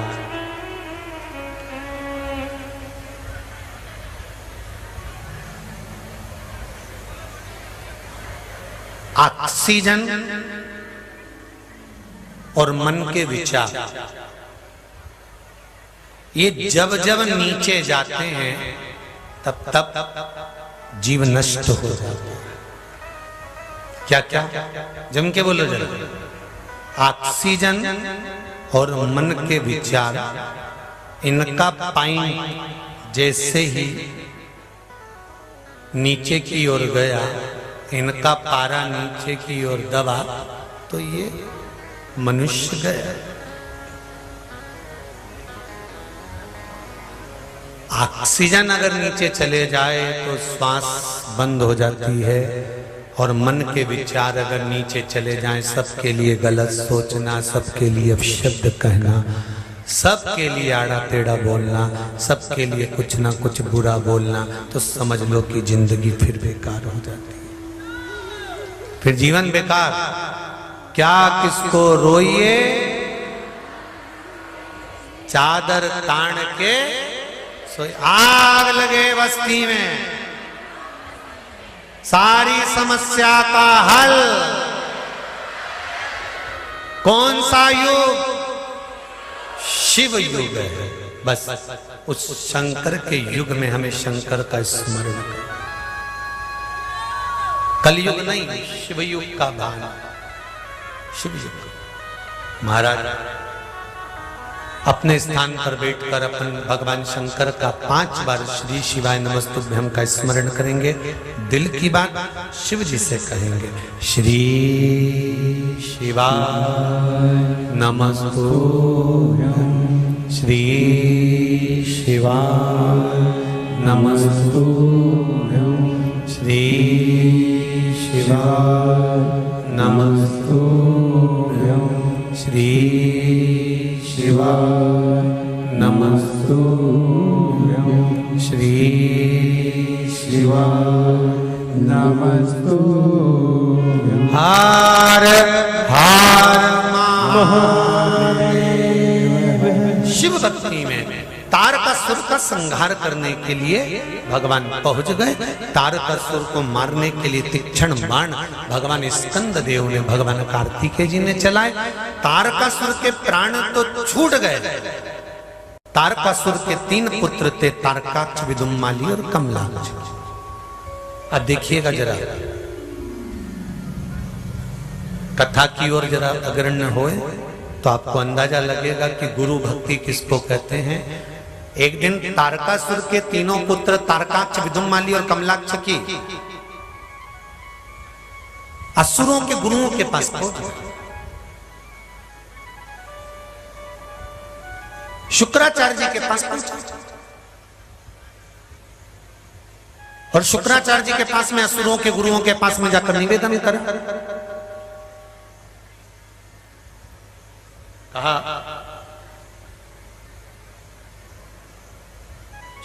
ऑक्सीजन और मन के विचार ये जब जब नीचे जाते हैं तब तब जीव नष्ट हो जाता है। क्या क्या जम के बोलो जरा। ऑक्सीजन और मन के विचार इनका पॉइंट जैसे ही नीचे की ओर गया, इनका पारा नीचे की ओर दबा तो ये मनुष्य गया। ऑक्सीजन अगर नीचे चले जाए तो श्वास बंद हो जाती है, और मन के विचार अगर नीचे चले जाएं, सबके लिए गलत सोचना, सबके लिए अपशब्द कहना, सबके लिए आड़ा टेढ़ा बोलना, सबके लिए कुछ ना कुछ बुरा बोलना, तो समझ लो कि जिंदगी फिर बेकार हो जाती है, फिर जीवन बेकार। क्या किसको रोइए, चादर तान के सोए, आग लगे बस्ती में, सारी समस्या का हल। कौन सा युग? शिव युग है। बस उस शंकर के युग में हमें शंकर का स्मरण करें। कलयुग नहीं, शिव युग का भान, शिव युग। महाराज अपने स्थान पर बैठकर अपन भगवान शंकर का 5 बार श्री शिवाय नमस्तुभ्यं का स्मरण करेंगे। दिल की बात शिव जी से कहेंगे, श्री शिवाय नमस्तुभ्यं, श्री शिवाय नमस्तुभ्यं, श्री शिवाय नमस्तुभ्यं, श्री शिवाय नमस्तुभ्यं, श्री शिवाय नमस्तुभ्यं। हर हर महादेव। शिव भक्ति में तारकासुर का संहार करने के लिए भगवान पहुंच गए। तारकासुर को मारने के लिए तीक्ष्ण बाण भगवान स्कंद देव ने, भगवान कार्तिकेय जी ने चलाए। तारकासुर के प्राण तो छूट गए। तारकासुर के 3 पुत्र थे, तारकाक्ष, विदुम्माली और कमलाक्ष। अब देखिएगा जरा, कथा की ओर जरा अग्रण्य होए तो आपको अंदाजा लगेगा कि गुरु भक्ति किसको कहते हैं। एक दिन तारकासुर के 3 पुत्र तारकाक्ष, विदुम्माली और कमलाक्ष की असुरों के गुरुओं के पास पहुंचे। शुक्राचार्य जी के पास पहुंचा और शुक्राचार्य जी के पास में, असुरों के गुरुओं के पास में जाकर निवेदन करा। कहा,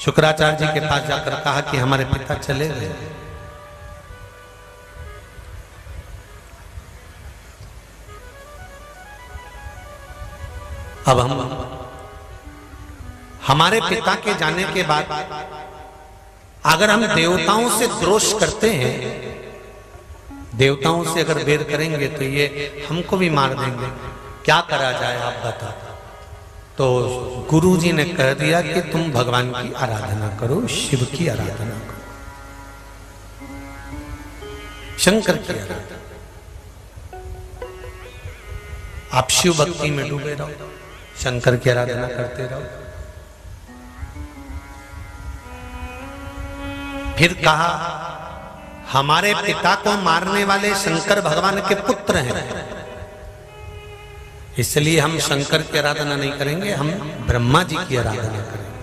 शुक्राचार्य जी के पास जाकर कहा कि हमारे पिता चले गए, अब हम हमारे पिता के जाने के बाद अगर हम देवताओं से द्रोष करते हैं, देवताओं से अगर वेर करेंगे तो ये हमको भी मार देंगे, क्या करा जाए आप बताओ। तो गुरुजी ने कह दिया कि तुम भगवान की आराधना करो, शिव की आराधना करो, शंकर की आराधना। आप शिव भक्ति में डूबे रहो, शंकर की आराधना करते रहो। फिर कहा, हमारे पिता को मारने वाले शंकर भगवान के पुत्र हैं, इसलिए हम शंकर की आराधना नहीं करेंगे, हम ब्रह्मा जी की आराधना करेंगे।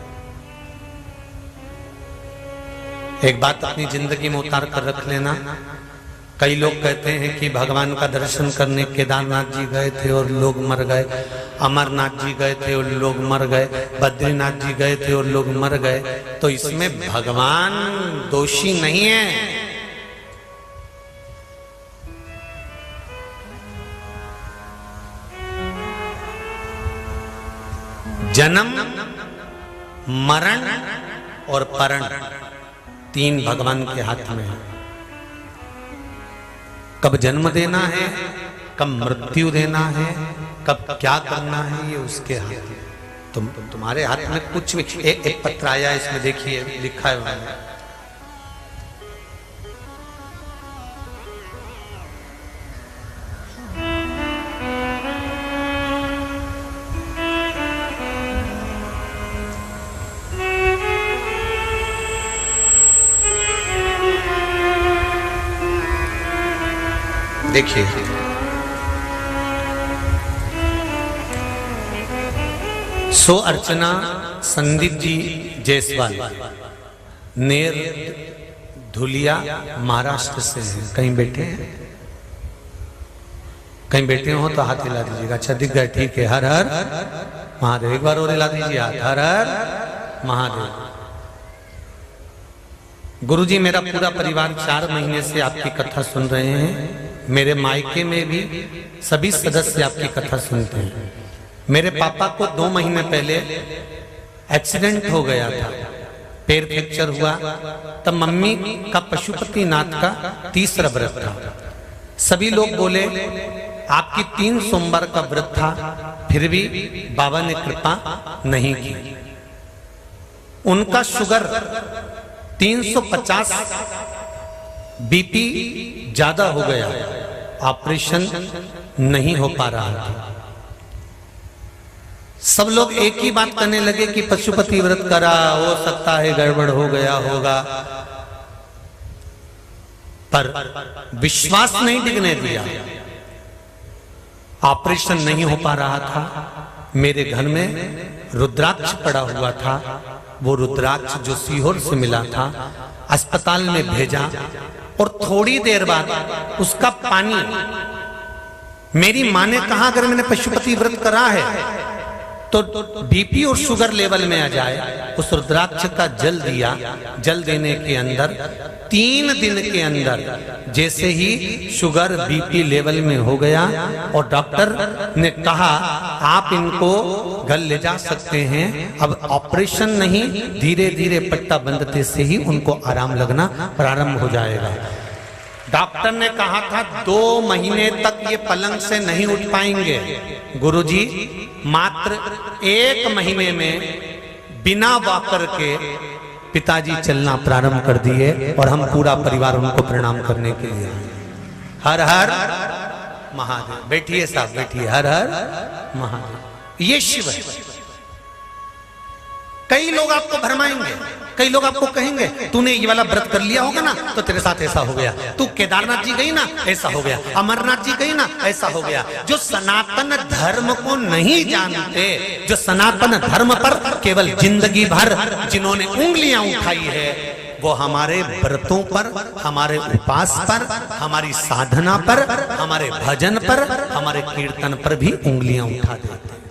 एक बात अपनी जिंदगी में उतार कर रख लेना। कई लोग कहते हैं कि भगवान का दर्शन करने केदारनाथ जी गए थे और लोग मर गए, अमरनाथ जी गए थे और लोग मर गए, बद्रीनाथ जी गए थे और लोग मर गए। तो इसमें भगवान दोषी नहीं है। जन्म, मरण और परण 3 भगवान के हाथ में है। कब जन्म देना है, कब मृत्यु देना है, कब क्या करना है, ये उसके हाथ में। तुम्हारे हाथ में कुछ भी। एक पत्र आया, इसमें देखिए लिखा है उन्होंने, देखिए, सो अर्चना संदीप जी जायसवाल, नेर धुलिया महाराष्ट्र से हैं। कहीं बैठे हैं? कहीं बैठे हो तो हाथ हिला दीजिएगा। अच्छा दिख गए, ठीक है। हर हर महादेव। एक बार और हिला दीजिए हाथ। हर हर महादेव। गुरुजी, मेरा पूरा परिवार 4 महीने से आपकी कथा सुन रहे हैं। मेरे मायके में भी सभी सदस्य आपकी कथा सुनते हैं। मेरे पापा को 2 महीने पहले एक्सीडेंट हो गया था, पैर फ्रैक्चर हुआ। तब मम्मी का पशुपतिनाथ का 3रा व्रत था। सभी लोग बोले आपकी 3 सोमवार का व्रत था, फिर भी बाबा ने कृपा नहीं की। उनका शुगर 350 बीपी ज्यादा हो गया, ऑपरेशन नहीं हो पा रहा था। सब लोग एक ही बात करने लगे कि पशुपति व्रत करा, हो सकता है गड़बड़ हो गया होगा, पर विश्वास नहीं टिकने दिया। ऑपरेशन नहीं हो पा रहा था। मेरे घर में रुद्राक्ष पड़ा हुआ था। वो रुद्राक्ष जो सीहोर से मिला था, अस्पताल में भेजा और थोड़ी देर बाद उसका पानी, मेरी मां ने कहा अगर मैंने पशुपति व्रत करा है तो बीपी और शुगर लेवल में आ जाए। उस रुद्राक्ष का जल दिया। जल देने के अंदर 3 दिन के अंदर जैसे ही शुगर बीपी लेवल में हो गया और डॉक्टर ने कहा आप इनको घर ले जा सकते हैं, अब ऑपरेशन नहीं, धीरे धीरे पट्टा बंधते से ही उनको आराम लगना प्रारंभ हो जाएगा। डॉक्टर ने कहा था 2 महीने तक ये पलंग से नहीं उठ पाएंगे। गुरुजी, मात्र 1 महीने में बिना वॉकर के पिताजी चलना प्रारंभ कर दिए और हम पूरा परिवार उनको प्रणाम करने के लिए। हर हर महादेव। बैठिए साहब, बैठिए। हर हर महादेव। ये शिव है। कई लोग आपको भरमाएंगे, कई लोग आपको कहेंगे तूने ये वाला व्रत कर लिया होगा ना तो तेरे साथ ऐसा हो गया, तू केदारनाथ जी गई ना ऐसा हो गया, अमरनाथ जी गई ना ऐसा हो गया। जो सनातन धर्म को नहीं जानते, जो सनातन धर्म पर केवल जिंदगी भर जिन्होंने उंगलियां उठाई है, वो हमारे व्रतों पर, हमारे उपास पर, हमारी साधना पर, हमारे भजन पर, हमारे कीर्तन पर भी उंगलियां उठा देते हैं।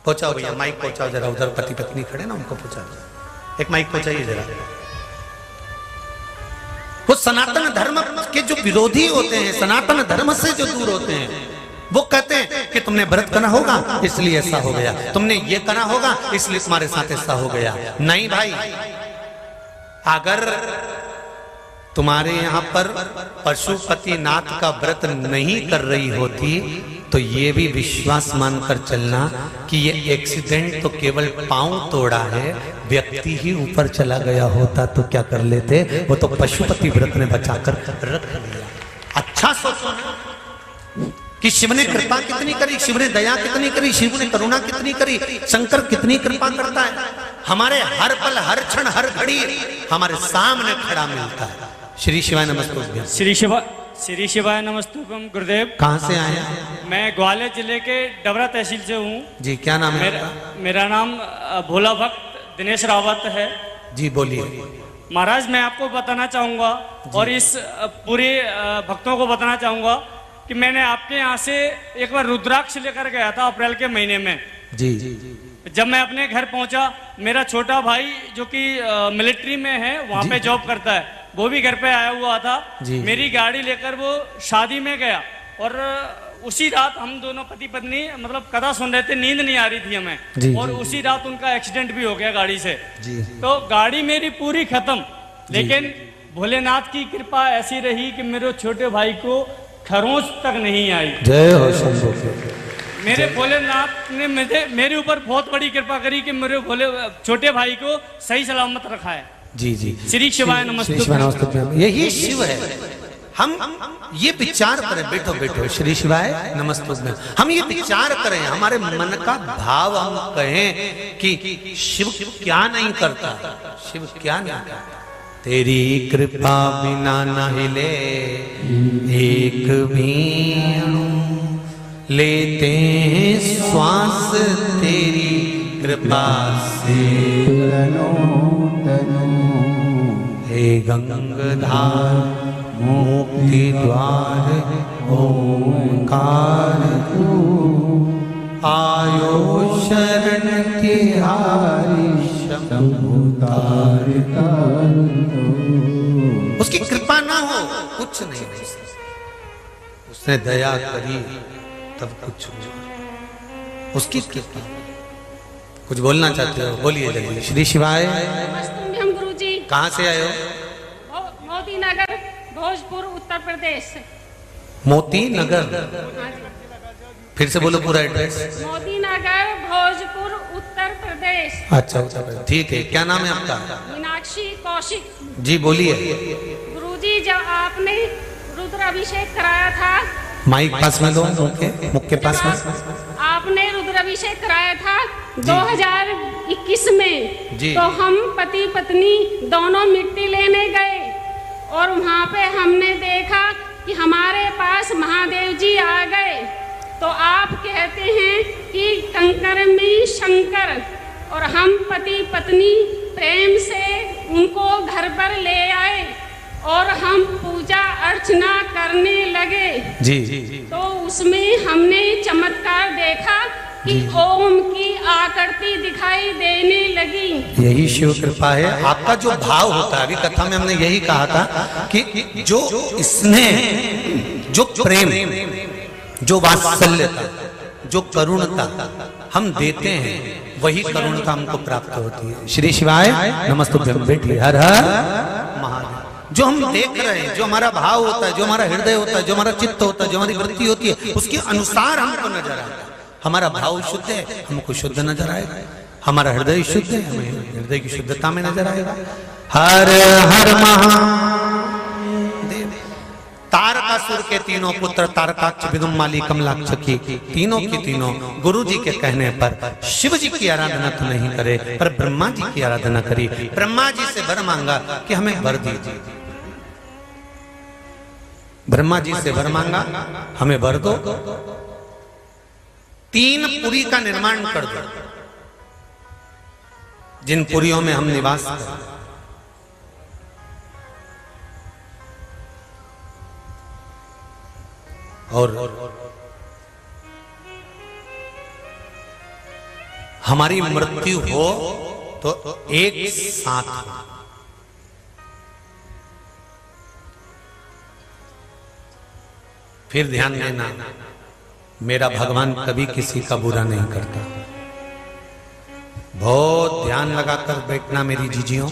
पहुंचाओ भैया, माइक पहुंचाओ जरा। उधर पति पत्नी खड़े ना, उनको पहुंचाओ। एक माइक पहुंचाइए जरा। वो सनातन धर्म के जो विरोधी होते हैं, सनातन धर्म से जो दूर होते हैं, वो कहते हैं कि तुमने व्रत करना होगा इसलिए ऐसा हो गया, तुमने ये करना होगा इसलिए तुम्हारे साथ ऐसा हो गया। नहीं भाई, अगर तुम्हारे यहां पर पशुपतिनाथ का व्रत नहीं कर रही होती तो ये भी विश्वास मानकर चलना कि ये एक्सीडेंट तो केवल पांव तोड़ा है, व्यक्ति ही ऊपर चला गया होता तो क्या कर लेते। वो तो पशुपति व्रत ने बचाकर रख लिया। अच्छा सोचो कि शिव ने कृपा कितनी करी, शिव ने दया कितनी करी, शिव ने करुणा कितनी करी, शंकर कितनी कृपा करता है। हमारे हर पल, हर क्षण, हर घड़ी हमारे सामने खड़ा मिलता है। श्री शिवाय नमस्तुभ्यम।
श्री शिवाय नमस्तुभ्यम। गुरुदेव,
कहाँ से आए हैं?
मैं ग्वालियर जिले के डबरा तहसील से हूँ।
जी, क्या नाम है?
मेरा नाम भोला भक्त दिनेश रावत है।
जी बोलिए।
महाराज, मैं आपको बताना चाहूँगा और इस पूरे भक्तों को बताना चाहूँगा कि मैंने आपके यहाँ से एक बार रुद्राक्ष लेकर गया था अप्रैल के महीने में।
जी।
जब मैं अपने घर पहुंचा, मेरा छोटा भाई जो कि मिलिट्री में है, वहाँ पे जॉब करता है, वो भी घर पे आया हुआ था। मेरी गाड़ी लेकर वो शादी में गया और उसी रात हम दोनों पति पत्नी मतलब कथा सुन रहे थे, नींद नहीं आ रही थी हमें, और उसी रात उनका एक्सीडेंट भी हो गया गाड़ी से। तो गाड़ी मेरी पूरी खत्म, लेकिन भोलेनाथ की कृपा ऐसी रही कि मेरे छोटे भाई को खरोंच तक नहीं आई।
जय हो शंभू।
मेरे भोलेनाथ ने मेरे ऊपर बहुत बड़ी कृपा करी कि मेरे छोटे भाई को सही सलामत रखा है।
जी जी।
श्री शिवाय नमस्तुभ्यम।
यही शिव है। हम ये विचार करें, बैठो बैठो, श्री शिवाय नमस्तुभ्यम। हम ये विचार करें, हमारे मन का भाव हम कहें कि शिव क्या नहीं करता, शिव क्या नहीं करता। तेरी कृपा बिना न हिले एक भी अणु, लेते हैं श्वास तेरी कृपा से। हे गंगाधार मुक्ति द्वार ओंकार आयो शरण तिहारी शंभुतार। उसकी कृपा ना हो कुछ नहीं हो सकता। उसने दया करी तब कुछ हुआ, उसकी कृपा। कुछ बोलना चाहते हो बोलिए जल्दी। श्री शिवाय।
हम गुरु जी
कहाँ से आए हो?
मोती नगर भोजपुर उत्तर प्रदेश।
मोती नगर, फिर से बोलो पूरा एड्रेस।
मोती नगर भोजपुर उत्तर प्रदेश।
अच्छा उत्तर प्रदेश, ठीक है। क्या नाम है आपका?
मीनाक्षी कौशिक।
जी बोलिए।
गुरुजी जब आपने रुद्र अभिषेक कराया था,
माइक पास में लो, मुख के पास में।
आपने रुद्र अभिषेक कराया था 2021 में
जी।
तो हम पति पत्नी दोनों मिट्टी लेने गए और वहाँ पे हमने देखा कि हमारे पास महादेव जी आ गए। तो आप कहते हैं कि कंकर में शंकर, और हम पति पत्नी प्रेम से उनको घर पर ले आए और हम पूजा अर्चना करने लगे।
जी।
तो उसमें हमने चमत्कार देखा कि ओम की आकृति दिखाई देने लगी।
यही शिव कृपा है। आपका जो भाव होता है, अभी कथा में हमने यही कहा था कि जो स्नेह, जो प्रेम, जो वात्सल्यता, जो करुणता हम देते हैं, वही करुणता हमको प्राप्त होती है। श्री शिवाय नमस्तुभ्यं बेटी। हर हर महादेव। जो हम देख रहे हैं, जो हमारा भाव होता है, जो हमारा हृदय होता है, जो हमारा चित्त होता है, जो हमारी वृत्ति होती है, उसके अनुसार हमको नजर आता है। हमारा भाव शुद्ध है, हमको शुद्ध नजर आएगा। हमारा हृदय शुद्ध है, हमें हृदय की शुद्धता में नजर आएगा। हर हर महादेव। तारकासुर के तीनों पुत्र तारकाक्ष, विदुम्माली, कमलाक्ष की तीनों गुरु जी के कहने पर शिव जी की आराधना तो नहीं करे, पर ब्रह्मा जी की आराधना करी। ब्रह्मा जी से वर मांगा कि हमें वर दीजिए। ब्रह्मा जी से वर मांगा, हमें वर दो, 3 पुरी का निर्माण कर दो, जिन पुरियों में हम निवास करें। और हमारी मृत्यु हो तो एक साथ हो। फिर ध्यान देना, मेरा भगवान कभी किसी का बुरा नहीं करता। बहुत ध्यान लगाकर बैठना मेरी जीजियों।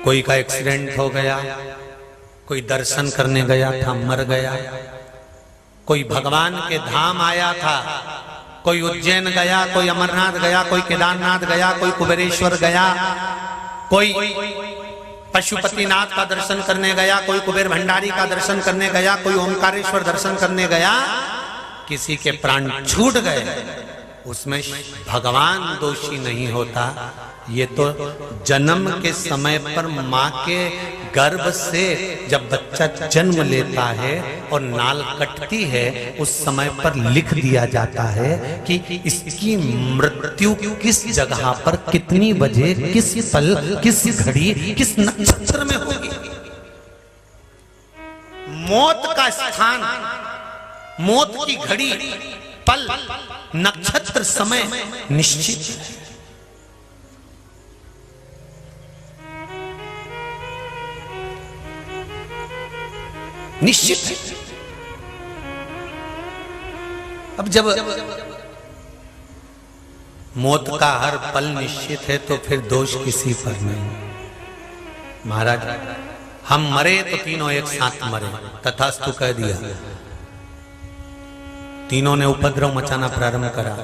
कोई का एक्सीडेंट हो गया, कोई दर्शन करने गया था मर गया, कोई भगवान के धाम आया था, कोई उज्जैन गया, कोई अमरनाथ गया, कोई केदारनाथ गया, कोई कुबेरेश्वर गया, कोई पशुपतिनाथ का दर्शन करने गया, कोई कुबेर भंडारी का दर्शन करने गया, कोई ओंकारेश्वर दर्शन करने गया, किसी के प्राण छूट गए। उसमें भगवान दोषी नहीं होता। ये तो जन्म के समय पर माँ के गर्भ से जब बच्चा जन्म लेता है और नाल कटती है, उस समय पर लिख दिया जाता है कि इसकी मृत्यु किस जगह पर, कितनी बजे, किस पल, किस घड़ी, किस नक्षत्र में होगी। मौत का स्थान, मौत की घड़ी, पल, नक्षत्र, समय निश्चित है। निश्चित है। अब जब मौत का हर पल निश्चित है तो फिर दोष किसी पर नहीं। महाराज हम मरे तो तीनों एक साथ मरे, तथास्तु कह दिया। तीनों ने उपद्रव मचाना प्रारंभ करा।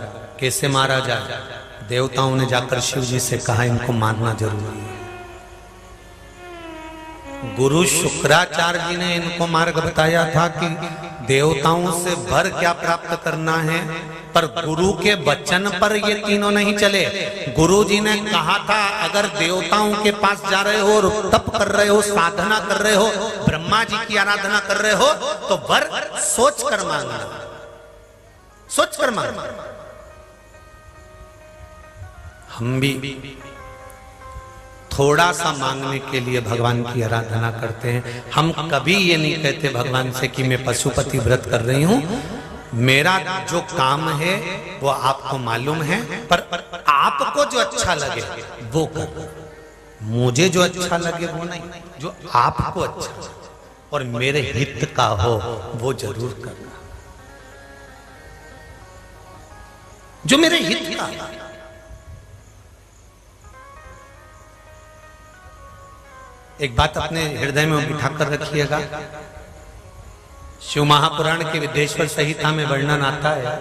कैसे मारा जाए? देवताओं ने जाकर शिव जी से कहा इनको मारना जरूरी है। गुरु शुक्राचार्य जी ने इनको मार्ग बताया था कि देवताओं से वर क्या प्राप्त करना है, पर गुरु के वचन पर ये तीनों नहीं चले। गुरु जी ने कहा था अगर देवताओं के पास जा रहे हो और तप कर रहे हो, साधना कर रहे हो, ब्रह्मा जी की आराधना कर रहे हो, तो वर सोच कर मांगना, सोच कर मांगना। हम भी थोड़ा सा मांगने के लिए भगवान की आराधना करते हैं। हम कभी ये नहीं कहते भगवान से कि मैं पशुपति व्रत कर रही हूं, मेरा जो काम है वो आपको मालूम है, पर आपको जो अच्छा लगे वो करो, मुझे जो अच्छा लगे वो नहीं, जो आपको अच्छा और मेरे हित का हो वो जरूर करना, जो मेरे हित का। एक बात अपने हृदय में बिठाकर रखिएगा, शिव महापुराण के विदेश्वर संहिता में वर्णन आता है,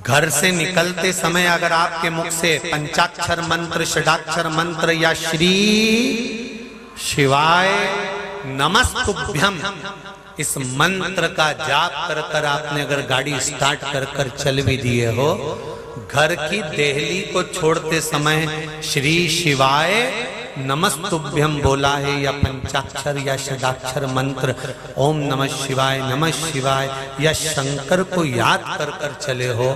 घर से निकलते समय अगर आपके मुख से पंचाक्षर मंत्र, षडाक्षर मंत्र या श्री शिवाय नमस्तुभ्यम इस मंत्र का जाप कर कर आपने अगर गाड़ी स्टार्ट कर कर चल भी दिए हो, घर की देहली को छोड़ते समय श्री शिवाय नमस्तुभ्यम बोला है या पंचाक्षर या षडाक्षर मंत्र ओम नमः शिवाय या शंकर को याद कर कर चले हो,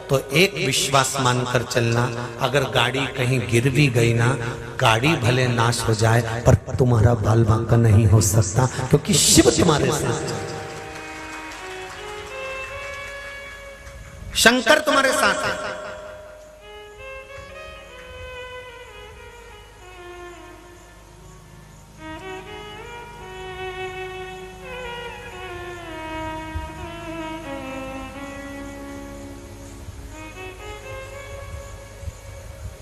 तो एक विश्वास मानकर चलना, अगर गाड़ी कहीं गिर भी गई ना, गाड़ी भले नाश हो जाए पर तुम्हारा बाल बांका नहीं हो सकता, क्योंकि शिव तुम्हारे साथ, शंकर तुम्हारे साथ है।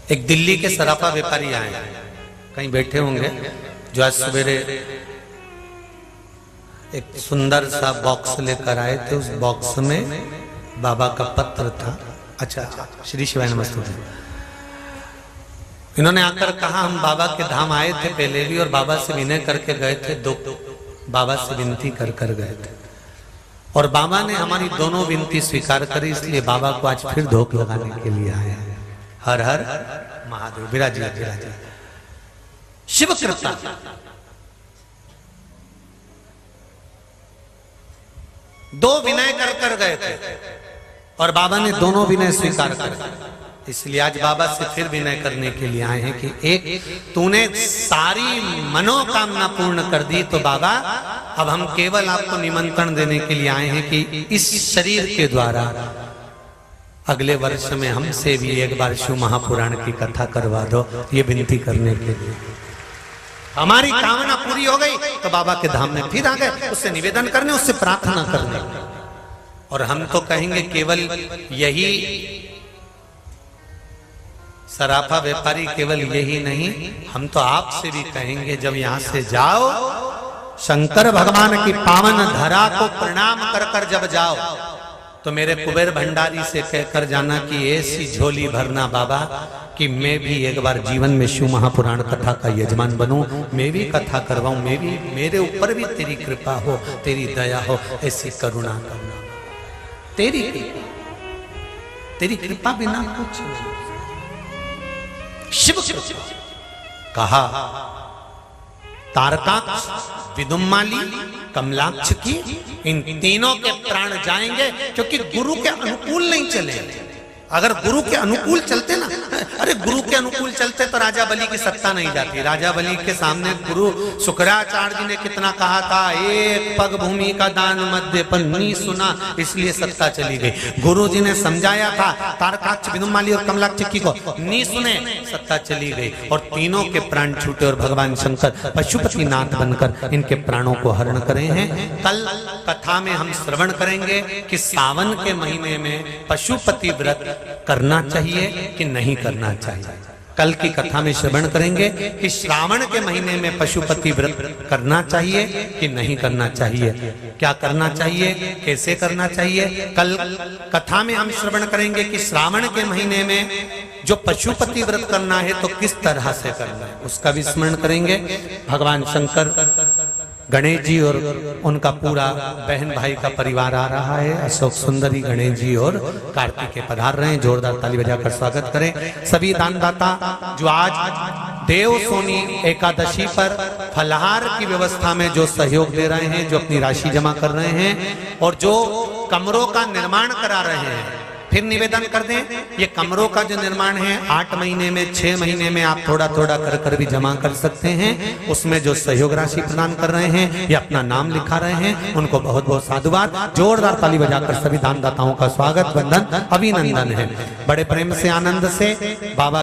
एक दिल्ली के सराफा व्यापारी आए, कहीं बैठे होंगे, जो आज सवेरे एक सुंदर सा बॉक्स लेकर आए थे। उस बॉक्स में बाबा का पत्र था। अच्छा, श्री शिवाय नमस्ते। इन्होंने आकर कहा हम बाबा के धाम आए थे पहले भी, और बाबा से विनय करके गए थे, बाबा से विनती कर कर गए थे, और बाबा ने हमारी दोनों विनती स्वीकार करी, इसलिए बाबा को आज फिर धोख लगाने के लिए आए हैं। हर हर महादेव। विराजिए शिव कृपा। दो विनय कर कर गए थे और बाबा ने दोनों विनय स्वीकार कर, इसलिए आज बाबा से फिर विनय करने के लिए आए हैं कि एक तूने सारी मनोकामना पूर्ण कर दी, तो बाबा अब हम केवल आपको निमंत्रण देने के लिए आए हैं कि इस शरीर के द्वारा अगले वर्ष में हमसे भी एक बार शिव महापुराण की कथा करवा दो, ये विनती करने के लिए। हमारी कामना पूरी हो गई तो बाबा के धाम में फिर आ गए, उससे निवेदन करने, उससे प्रार्थना करने। और हम तो कहेंगे केवल यही सराफा व्यापारी, केवल यही नहीं, हम तो आपसे भी कहेंगे जब यहां से जाओ, शंकर भगवान की पावन धरा को प्रणाम कर कर जब जाओ, तो मेरे कुबेर भंडारी से कहकर जाना कि ऐसी झोली भरना बाबा कि मैं भी एक बार जीवन में शिव महापुराण कथा का यजमान बनूं, मैं भी कथा करवाऊं, मैं भी, मेरे ऊपर भी तेरी कृपा हो, तेरी दया हो, ऐसी करुणा करना। तेरी कृपा बिना कुछ नहीं। शिव कृपा कहा, तारकाक्ष, विदुम्माली, कमलाक्ष की इन तीनों के प्राण जाएंगे, क्योंकि गुरु के अनुकूल नहीं चले। अगर गुरु के अनुकूल चलते ना, अरे गुरु के अनुकूल चलते तो राजा बलि की सत्ता नहीं जाती। राजा बलि के सामने गुरु शुक्राचार्य जी ने कितना कहा था, एक पग भूमि का दान मध्य पर नहीं सुना, इसलिए सत्ता चली गई। गुरु जी ने समझाया था तारकाक्ष, विदुम्माली और कमलाक्ष को, नहीं सुने, सत्ता चली गई और तीनों के प्राण छूटे और भगवान शंकर पशुपति नाथ बनकर इनके प्राणों को हरण करे हैं। कल कथा में हम श्रवण करेंगे कि सावन के महीने में पशुपति व्रत करना चाहिए कि नहीं करना चाहिए। कल की कथा में श्रवण करेंगे कि श्रावण के महीने में पशुपति व्रत करना चाहिए कि नहीं करना चाहिए, क्या करना चाहिए, कैसे करना चाहिए। कल कथा में हम श्रवण करेंगे कि श्रावण के महीने में जो पशुपति व्रत करना है तो किस तरह से करना है, उसका भी स्मरण करेंगे। भगवान शंकर, गणेश जी और उनका पूरा बहन भाई का परिवार आ रहा है। अशोक सुंदरी, गणेश जी और कार्तिकेय पधार रहे हैं। जोरदार ताली बजाकर स्वागत करें। सभी दानदाता जो आज देव सोनी एकादशी पर फलाहार की व्यवस्था में जो सहयोग दे रहे हैं, जो अपनी राशि जमा कर रहे हैं और जो कमरों का निर्माण करा रहे हैं, फिर निवेदन कर दें, ये कमरों का जो निर्माण है 8 महीने में 6 महीने में आप थोड़ा थोड़ा कर कर भी जमा कर सकते हैं। उसमें जो सहयोग राशि प्रदान कर रहे हैं या अपना नाम लिखा रहे हैं उनको बहुत बहुत साधुवाद। जोरदार ताली बजाकर सभी दानदाताओं का स्वागत, वंदन, अभिनंदन है। बड़े प्रेम से आनंद से बाबा